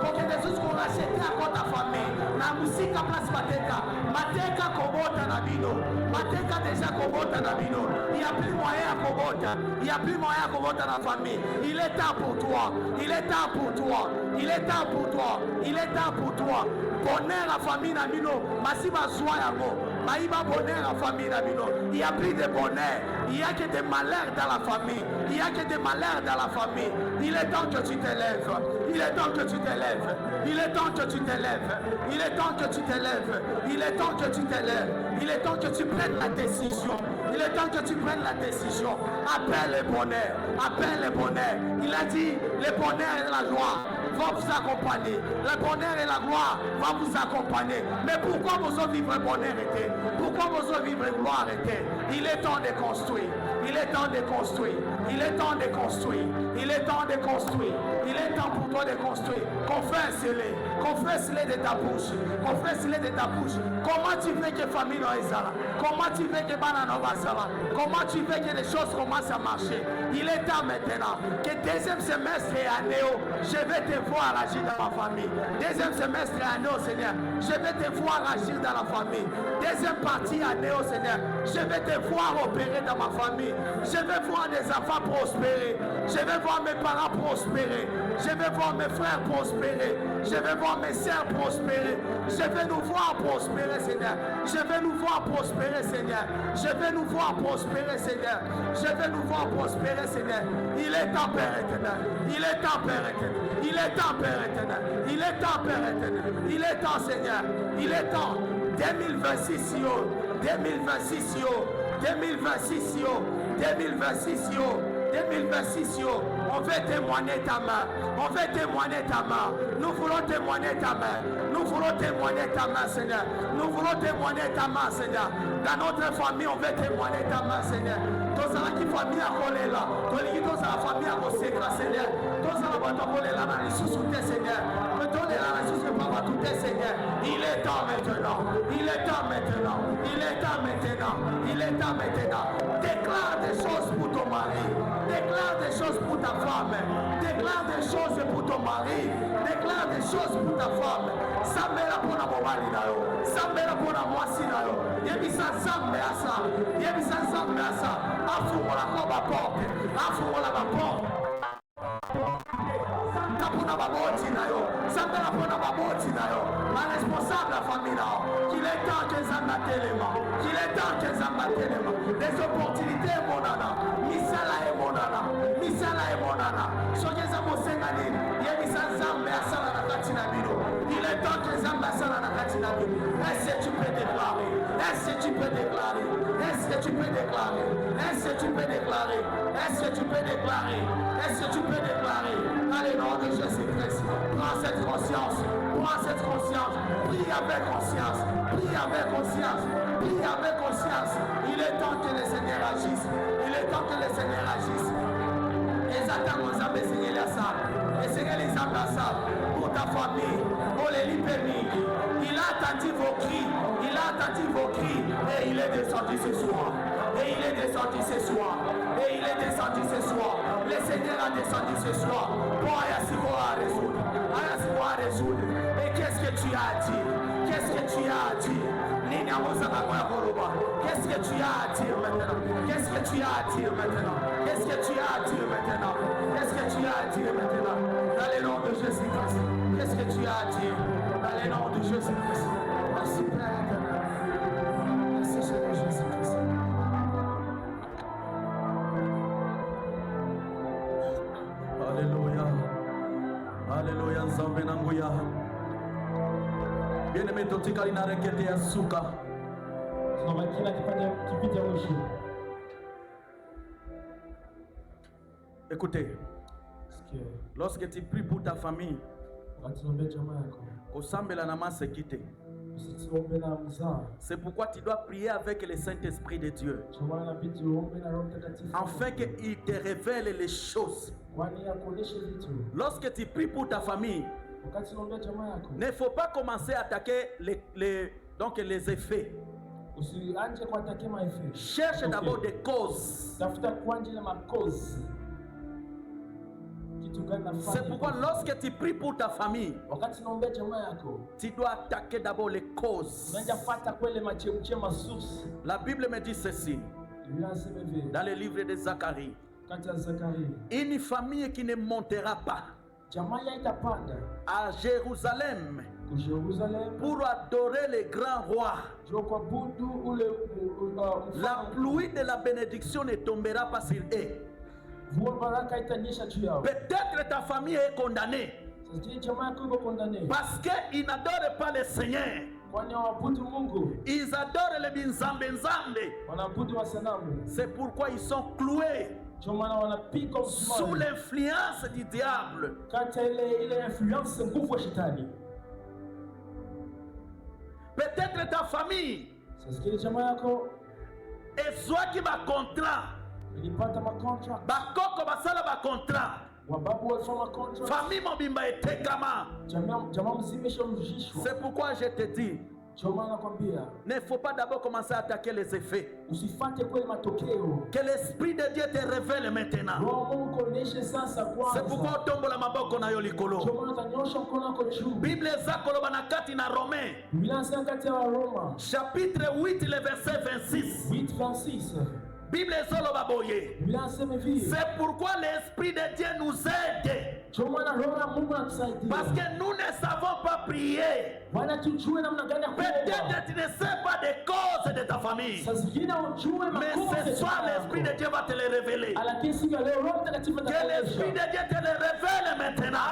Pour que des choses qu'on rachète encore ta famille. Na musique à place mateka. Mateka kobota na bino. Mateka déjà kobota na bino. Il n'y a plus moyen à kobota. Il n'y a plus moyen à kobota na famille. Il est temps pour toi. Il est temps pour toi. Il est temps pour toi. Il est temps pour toi. Bonheur à famille na bino. Masiba soin yango. Maïba bonheur à famille na bino. Il n'y a plus de bonheur. Il n'y a que des malheurs dans la famille. Il n'y a que des malheurs dans la famille. Il est temps que tu t'élèves. Il est temps que tu t'élèves. Il est temps que tu t'élèves. Il est temps que tu t'élèves. Il est temps que tu t'élèves. Il est temps que tu prennes la décision. Il est temps que tu prennes la décision. Appelle le bonheur. Appelle le bonheur. Il a dit, le bonheur et la joie vont vous accompagner. Le bonheur et la gloire vont vous accompagner. Mais pourquoi vous vivre bonheur était? Pourquoi vous vivre gloire était? Il est temps de construire. Il est temps de construire. Il est temps de construire. Il est temps de construire. Il est temps pour toi de construire. Confesse-les. Confesse-les de ta bouche. Confesse-les de ta bouche. Comment tu veux que famille est là? Comment tu veux que banana va là? Comment tu veux que les choses commencent à marcher? Il est temps maintenant que deuxième semestre et année, je vais te voir agir dans ma famille. Deuxième semestre et année, Seigneur, je vais te voir agir dans la famille. Deuxième partie année, Seigneur, je vais te voir opérer dans ma famille. Je vais voir des enfants prospérer. Je vais voir mes parents prospérer. Je vais voir mes frères prospérer. Je vais voir mes sœurs prospérer. Je vais nous voir prospérer, Seigneur. Je vais nous voir prospérer, Seigneur. Je vais nous voir prospérer, Seigneur. Je vais nous voir prospérer, Seigneur. Il est temps, Père éternel. Il est temps, Père éternel. Il est temps, Père éternel. Il est temps, Père éternel. Il est temps, Seigneur. Il est temps. 2026, yo. 2026, yo. 2026, yo. 2026, yo. 2026, yo. On veut témoigner ta main. On veut témoigner ta main. Nous voulons témoigner ta main. Nous voulons témoigner ta main, Seigneur. Nous voulons témoigner ta main, Seigneur. Dans notre famille, on veut témoigner ta main, Seigneur. Tous qui famille à coller là. Tous la famille à bosser, Seigneur. Tous la boîte à coller là dans les sous-soutés, Seigneur. Me donner la ressource que pas tout est, Seigneur. Il est temps maintenant. Il est temps maintenant. Il est temps maintenant. Il est temps maintenant. Déclare des choses pour ton mari. Déclare des choses pour ta femme. Déclare des choses pour ton mari. Déclare des choses pour ta femme. Sambela pour la mobali na yo. Sambela pour la moisi na yo. Yebisa sambe asa. Yebisa sambe asa. Afumola kwa baporte. Afumola baporte. Tapuna baboti na yo. Sambela pour la baboti na yo. Ma responsable la famille na yo. Qu'il est temps que Zamba téléma. Qu'il est temps que Zamba téléma. Des opportunités mon nana. Misala et mon nana. Misala et mon nana. Sogeza mosengani. Yebisa Zamba asala na katina bino. Il est temps que Zamba asala na katina bino. Est-ce que tu peux déclarer? Est-ce que tu peux déclarer? Est-ce que tu peux déclarer? Est-ce que tu peux déclarer? Est-ce que tu peux déclarer? Est-ce que tu peux déclarer? Dans le nom de Jésus-Christ, prends cette conscience. Prends cette conscience. Prie avec conscience. Prie avec conscience. Prie avec conscience. Il est temps que le Seigneur agisse. Il est temps que le Seigneur agisse. Exactement, ça veut Seigneur les ça. Et Seigneur les ça pour ta famille. Pour les libérer. Il a attendu vos cris. Il a attendu vos cris. Et il est descendu ce soir. Et il est descendu ce soir. Et il est descendu ce soir. Le Seigneur a descendu ce soir. Pour Ayasibo à résoudre. Ayasibo à résoudre. Et qu'est-ce que tu as dit? Qu'est-ce que tu as dit? Qu'est-ce que tu as à dire maintenant? Qu'est-ce que tu as à dire maintenant? Qu'est-ce que tu as à dire maintenant? Qu'est-ce que tu as à dire maintenant? Dans le nom de Jésus-Christ. Qu'est-ce que tu as à dire? Dans le nom de Jésus-Christ. Merci Père éternel. Merci Seigneur Jésus-Christ. Alléluia. Alléluia. Nzambe nanguya. Bien-aimé totikali na rekete ya suka. Écoutez, lorsque tu pries pour ta famille, c'est pourquoi tu dois prier avec le Saint-Esprit de Dieu, afin qu'il te révèle les choses. Lorsque tu pries pour ta famille, il ne faut pas commencer à attaquer les effets. Cherche d'abord des causes. C'est pourquoi lorsque tu pries pour ta famille, tu dois attaquer d'abord les causes. La Bible me dit ceci dans le livre de Zacharie: une famille qui ne montera pas à Jérusalem pour adorer les grands rois, la pluie de la bénédiction ne tombera pas sur eux. Peut-être ta famille est condamnée parce qu'ils n'adorent pas le Seigneur. Ils adorent les binzambe-nzambe. C'est pourquoi ils sont cloués sous l'influence du diable. Peut-être ta famille et soit qui va contrat bakoko basala ba contrat famille mobimba etekama. C'est pourquoi je te dis, ne faut pas d'abord commencer à attaquer les effets. Que l'Esprit de Dieu te révèle maintenant. C'est pourquoi on tombe la maboko na yo likolo. Bible zakolo banakati na Romain chapitre 8 le verset 26. Bible solo baboye. C'est pourquoi l'Esprit de Dieu nous aide. Parce que nous ne savons pas prier. Peut-être tu ne sais pas des causes de ta famille, mais ce soir l'Esprit de Dieu va te les révéler. Que l'Esprit de Dieu te les révèle maintenant.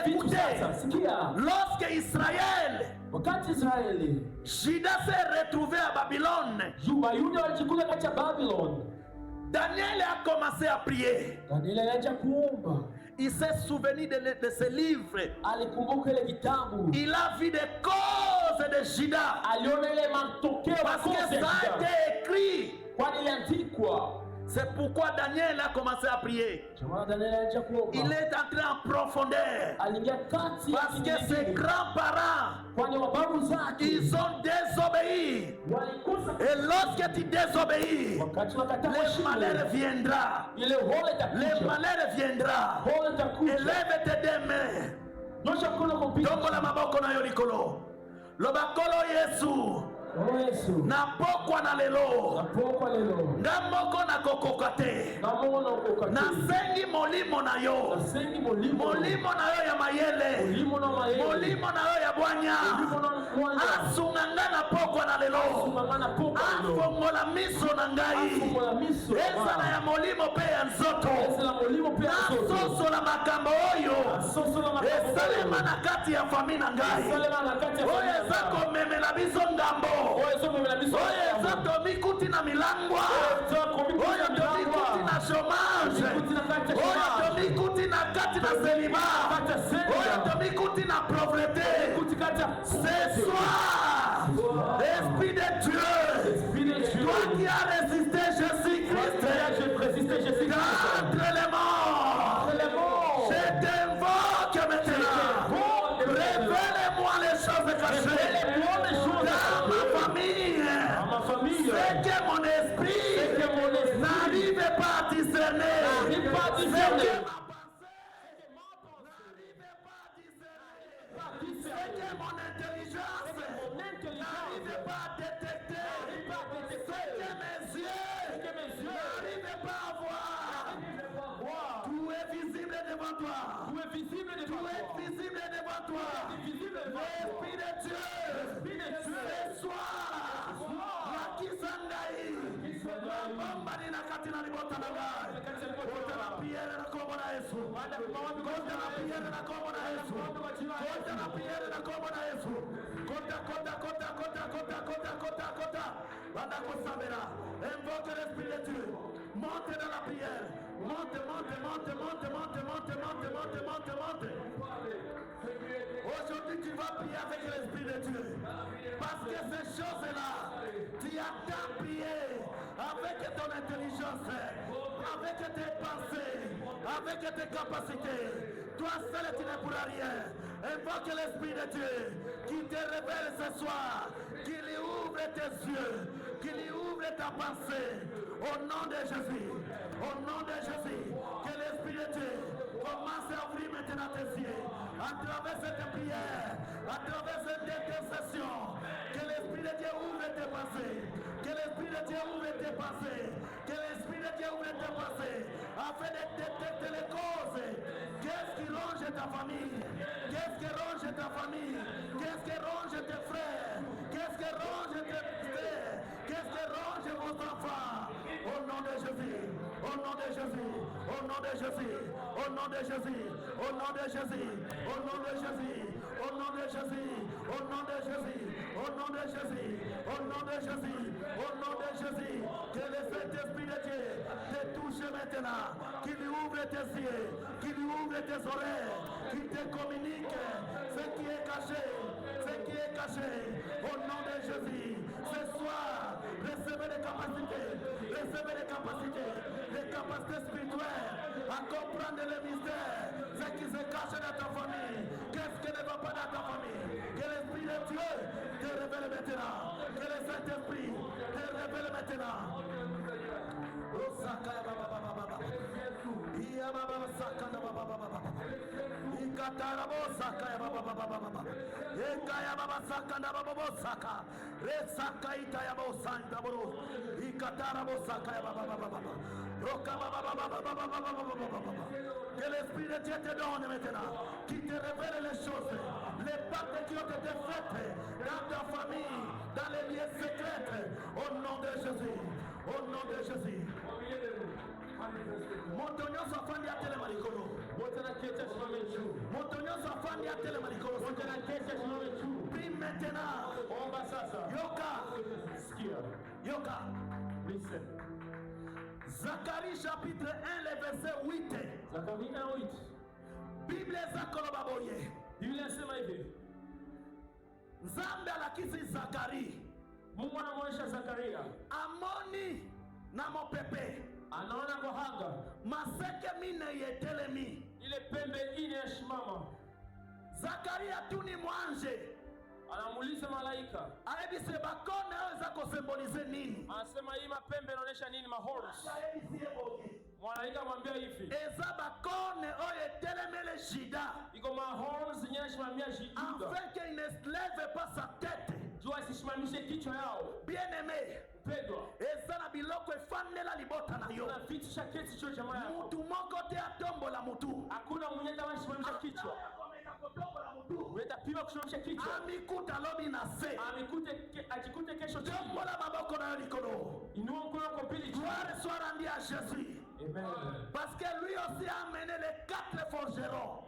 Écoutez, lorsque Israël, Juda s'est retrouvé à Babylone, Daniel a commencé à prier. Il s'est souvenu de ce livre. Il a vu des causes de Juda. Parce que ça a été écrit. C'est pourquoi Daniel a commencé à prier. Il est entré en profondeur. Parce que ses grands-parents, ils ont désobéi. Et lorsque tu désobéis, le malheur viendra. Le malheur viendra. Élève tes deux mains. Donc la maboko na yolikolo. Lobakolo Yesu. Na pokwa na lelo na moko na kokokate na sengi molimo na yo ya mayele molimo na yo ya bwanya asunganga na pokwa na lelo afongola miso na ngai ezala ya molimo pe ya nzoto asosola makambo oyo esalema na kati ya fami na ngai oyo eza komemela biso ngambo oyo eza tomikuti na milangwa oyo tomikuti na chômage oyo tomikuti na kati kati na célibat, oyo tomikuti na pauvreté, ce soir, Esprit de Dieu, toi qui as résisté Jésus-Christ d'entre les morts, je t'invoque maintenant. Révèle-moi les choses cachées dans ma famille. C'est que mon esprit n'arrive pas à discerner. C'est que ma pensée n'arrive pas à discerner. C'est que mon intelligence n'arrive pas à détecter. C'est que mes yeux n'arrivent pas à voir. Tout est visible devant toi. Tout est visible devant toi. L'Esprit de Dieu, ce soir, la Kisangaï, la bomba na katina libota na gai. Kota la pierre na kombo na Yesu. Kota la pierre na kombo na Yesu. Kota la pierre na kombo na Yesu. Kota. Banda kosabera. Invoque l'Esprit de Dieu. Monte dans la prière. Monte. Aujourd'hui, tu vas prier avec l'Esprit de Dieu. Parce que ces choses-là, tu as tant prié avec ton intelligence, avec tes pensées, avec tes capacités. Toi seul, tu ne pourras rien. Invoque l'Esprit de Dieu qui te révèle ce soir, qui lui ouvre tes yeux, qui lui ouvre ta pensée. Au nom de Jésus, que l'Esprit de Dieu commence à ouvrir maintenant tes yeux. À travers cette prière, à travers cette intercession, que l'Esprit de Dieu ouvre tes pensées. Que l'Esprit de Dieu ouvre tes pensées. Que l'Esprit de Dieu ouvre tes pensées. Afin de détecter les causes. Qu'est-ce qui ronge ta famille? Qu'est-ce qui ronge ta famille? Qu'est-ce qui ronge tes frères? Qu'est-ce qui ronge tes frères? Qu'est-ce qui ronge vos enfants? Au nom de Jésus. Au nom de Jésus. Au nom de Jésus. Au nom de Jésus. Au nom de Jésus. Au nom de Jésus. Au nom de Jésus. Au nom de Jésus. Au nom de Jésus. Au nom de Jésus. Au nom de Jésus. Que le Saint-Esprit de Dieu te touche maintenant. Qu'il ouvre tes yeux. Qu'il ouvre tes oreilles. Qu'il te communique ce qui est caché. Ce qui est caché. Au nom de Jésus. Ce soir, recevez les capacités. Recevez les capacités. Les capacités spirituelles à comprendre les mystères. Ce qui se cache dans ta famille. Qu'est-ce qui ne va pas dans ta famille? Que l'Esprit de Dieu te révèle maintenant. Que le Saint-Esprit te révèle maintenant. Que l'Esprit de Dieu te donne maintenant, qui te révèle les choses, les pactes qui ont été faites dans ta famille, dans les lieux secrets, au nom de Jésus, au nom de Jésus. Montonyo safandi atele malikolo. Montonyo safandi atele malikolo. Prie maintenant. Yoka. Listen. Zacharie chapitre 1, le verset 8. Zacharie 1:8. Bible zakolo baboye. Bible inasema hivi. Nzambe alakisi Zacharie. Mungu anamuonyesha Zakaria. Amoni na mopepe. Anaona kwa hanga. Maseke mine yetelemi. Ile pembe ine ya shimama. Zakaria tu ni mwanje. Anamuuliza malaika. Aebise bakone aweza kusymbolize nini? Anasema hii mapembe inaonyesha nini? Mahorns. Malaika amwambia hivi. Eza bakone oye telemele shida. Iko mahorns nyashimamia shida. Afin qu'il ne lève pas sa tête. Jua sisimamishe kichwa yao. Bien-aimé. Pedro. Ezana biloko efandela libota na yo. Na vitu shaketi cho jamaa yako. Mutu moko te atombo la mutu. Hakuna mwenye atasimamisha kichwa. Weta pima kusimamisha kichwa. Amikuta lobi na se. Ajikute kesho chini. Tombo la maboko na likolo. Inua mkono wako pili. Gloire soit rendue à Jésus. Amen. Parce que lui aussi a amené les 4 forgerons.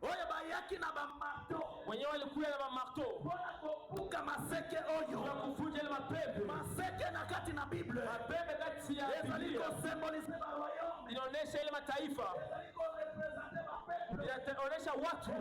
Oyo bayaki na ba marteau. Wenyewe walikuja na ba marteau. Bona kupuka maseke oyo. Na kuvunja ile mapembe. Maseke na kati na Biblia. Mapembe kati ya Biblia. Iko symbolize ba royaume. Inaonyesha ile mataifa. Iko watu.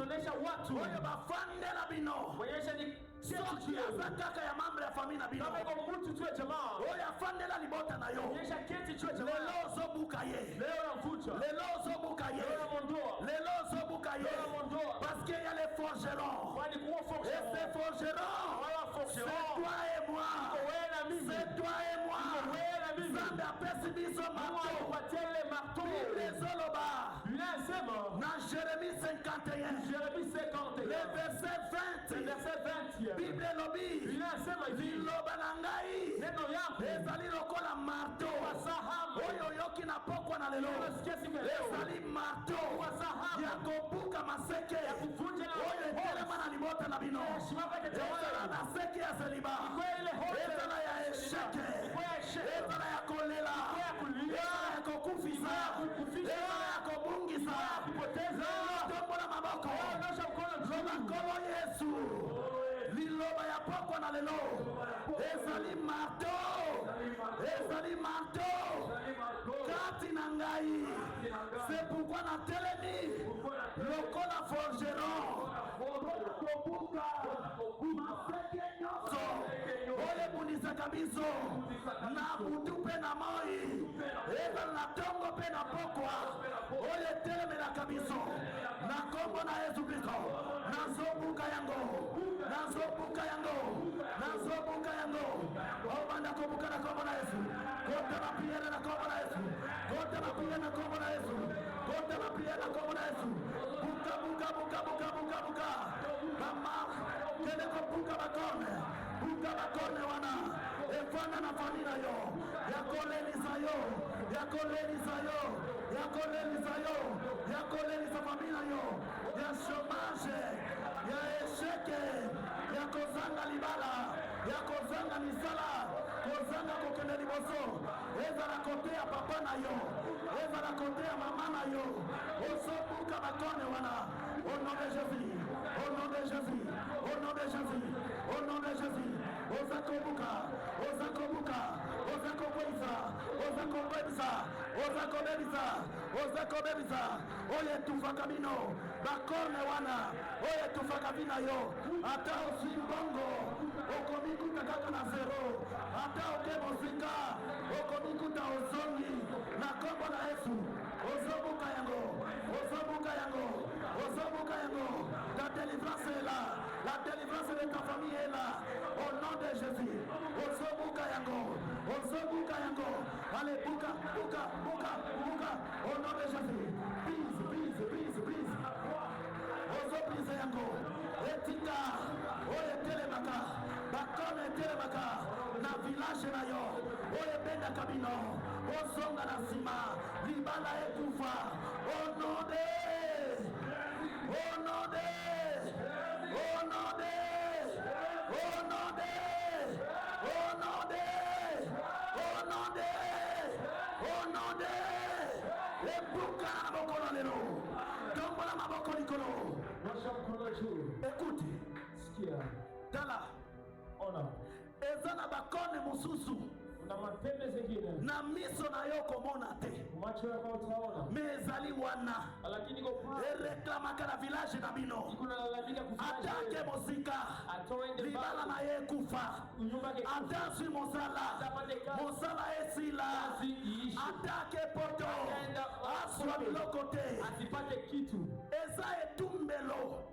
Inaonyesha watu. Oyo bafandela bino. Inaonyesha ni soki aza kaka ya mambre ya famille na bino. Kama iko mtu tu ya jamaa. Oyo afandela libota na yo. Inaonyesha keti tu ya jamaa. Lelo zobuka ye. Leo navuta. Lelo zobuka ye. Leo namondoa. Lelo zobuka ye. Leo namondoa. Parce qu'il y a les forgerons. Kwani kuwa forgeron. Et ces forgerons. Wala forgeron. C'est toi et moi. Wewe na mimi. C'est toi et moi. Wewe na mimi. Zambe apesi biso marteau. Tupatie marteau. Lezoloba. Inasema na Jérémie 51. Jérémie 51. Le verset 20. Le verset 20. Bible lobi. Inasema hivi. Liloba na ngai. Neno yako. Ezali lokola marteau. Wasahamu. Oyo yoki na pokwa na lelo. Ezali marteau. Wasahamu. Ya kobuka maseke. Ya kuvunja na oyo etelema na libota na bino. Ezala na seke ya zeliba. Ezala ya esheke. Ezala ya kolela. Ezala ya kokufisa. Ezala ya kobungisa. Tombola maboko. Loba kolo Yesu. Liloba ya pokwa na lelo. Ezali marteau. Ezali marteau. Kati na ngai. C'est pourquoi na telemi. Lokola forgeron. Ole bunisa kabiso. Na butu pe na moi. Eza na tongo pe na pokwa. Ole teleme na kabiso. Na kombo na Yesu Kristo. Na zobuka yango. Na zobuka yango. Na zobuka yango. Obanda kobuka na kombo na Yesu. Kota na priere na kombo na Yesu. Kota na priere na kombo na Yesu. Kota na priere na kombo na Yesu. Buka buka buka buka buka buka. Mama kene ko buka bakone. Buka bakone wana. Efana na familia yo. Yakoleni sayo. Yakoleni sayo. Yakoleni sayo. Yakoleni sa familia yo. Ya chômage. Ya échec. Ya kozanga libala. Ya kozanga misala. Kozanga kokende liboso. Eza na kote ya papa na yo. Eza na kote ya mama na yo. Osobuka bakone wana. Au nom de Jésus. Au nom de Jésus. Au nom de Jésus. Au nom de Jésus. Ozakobuka. Ozakobuka. Ozakobweza. Ozakobweza. Ozakobweza. Ozakobweza. Oye tufaka bino. Bakone wana. Oye tufaka bina yo. Ata osimbongo. Okomikuta kaka na zero. Ata okebosika. Okomikuta ozongi. Na kombo na Yesu. Ozobuka yango. Ozobuka yango. Ozobuka yango. Ta délivrance est là. La délivrance de ta famille est là. Au nom de Jésus. Ozobuka yango. Ozobuka yango. Allez, buka, buka, buka, buka. Au nom de Jésus. Bise, bise, bise, bise. Ozobise yango. Etika. Oye telemaka. Bakone telemaka. Na village na yo. Oye benda kabino. Ozonga na sima. Libala ekufa. Au nom de. Au nom de. Au nom de. Au nom de. Au nom de. Au nom de. Au nom de. Ebuka na maboko lelo. Tombola maboko likolo. Écoute. Tala. Ona. Ezana bakone mususu. Na mapembe zingine. Na miso na yo komona te. Macho yako utaona. Mezali wana. Lakini go pale. Reklama kana village na bino. Kuna lalamika kufanya. Atake mosika. Atoende libala na ye kufa. Atasi mosala. Mosala esila. Atake poto. Aswa bilokote. Asipate kitu. Eza etumbelo.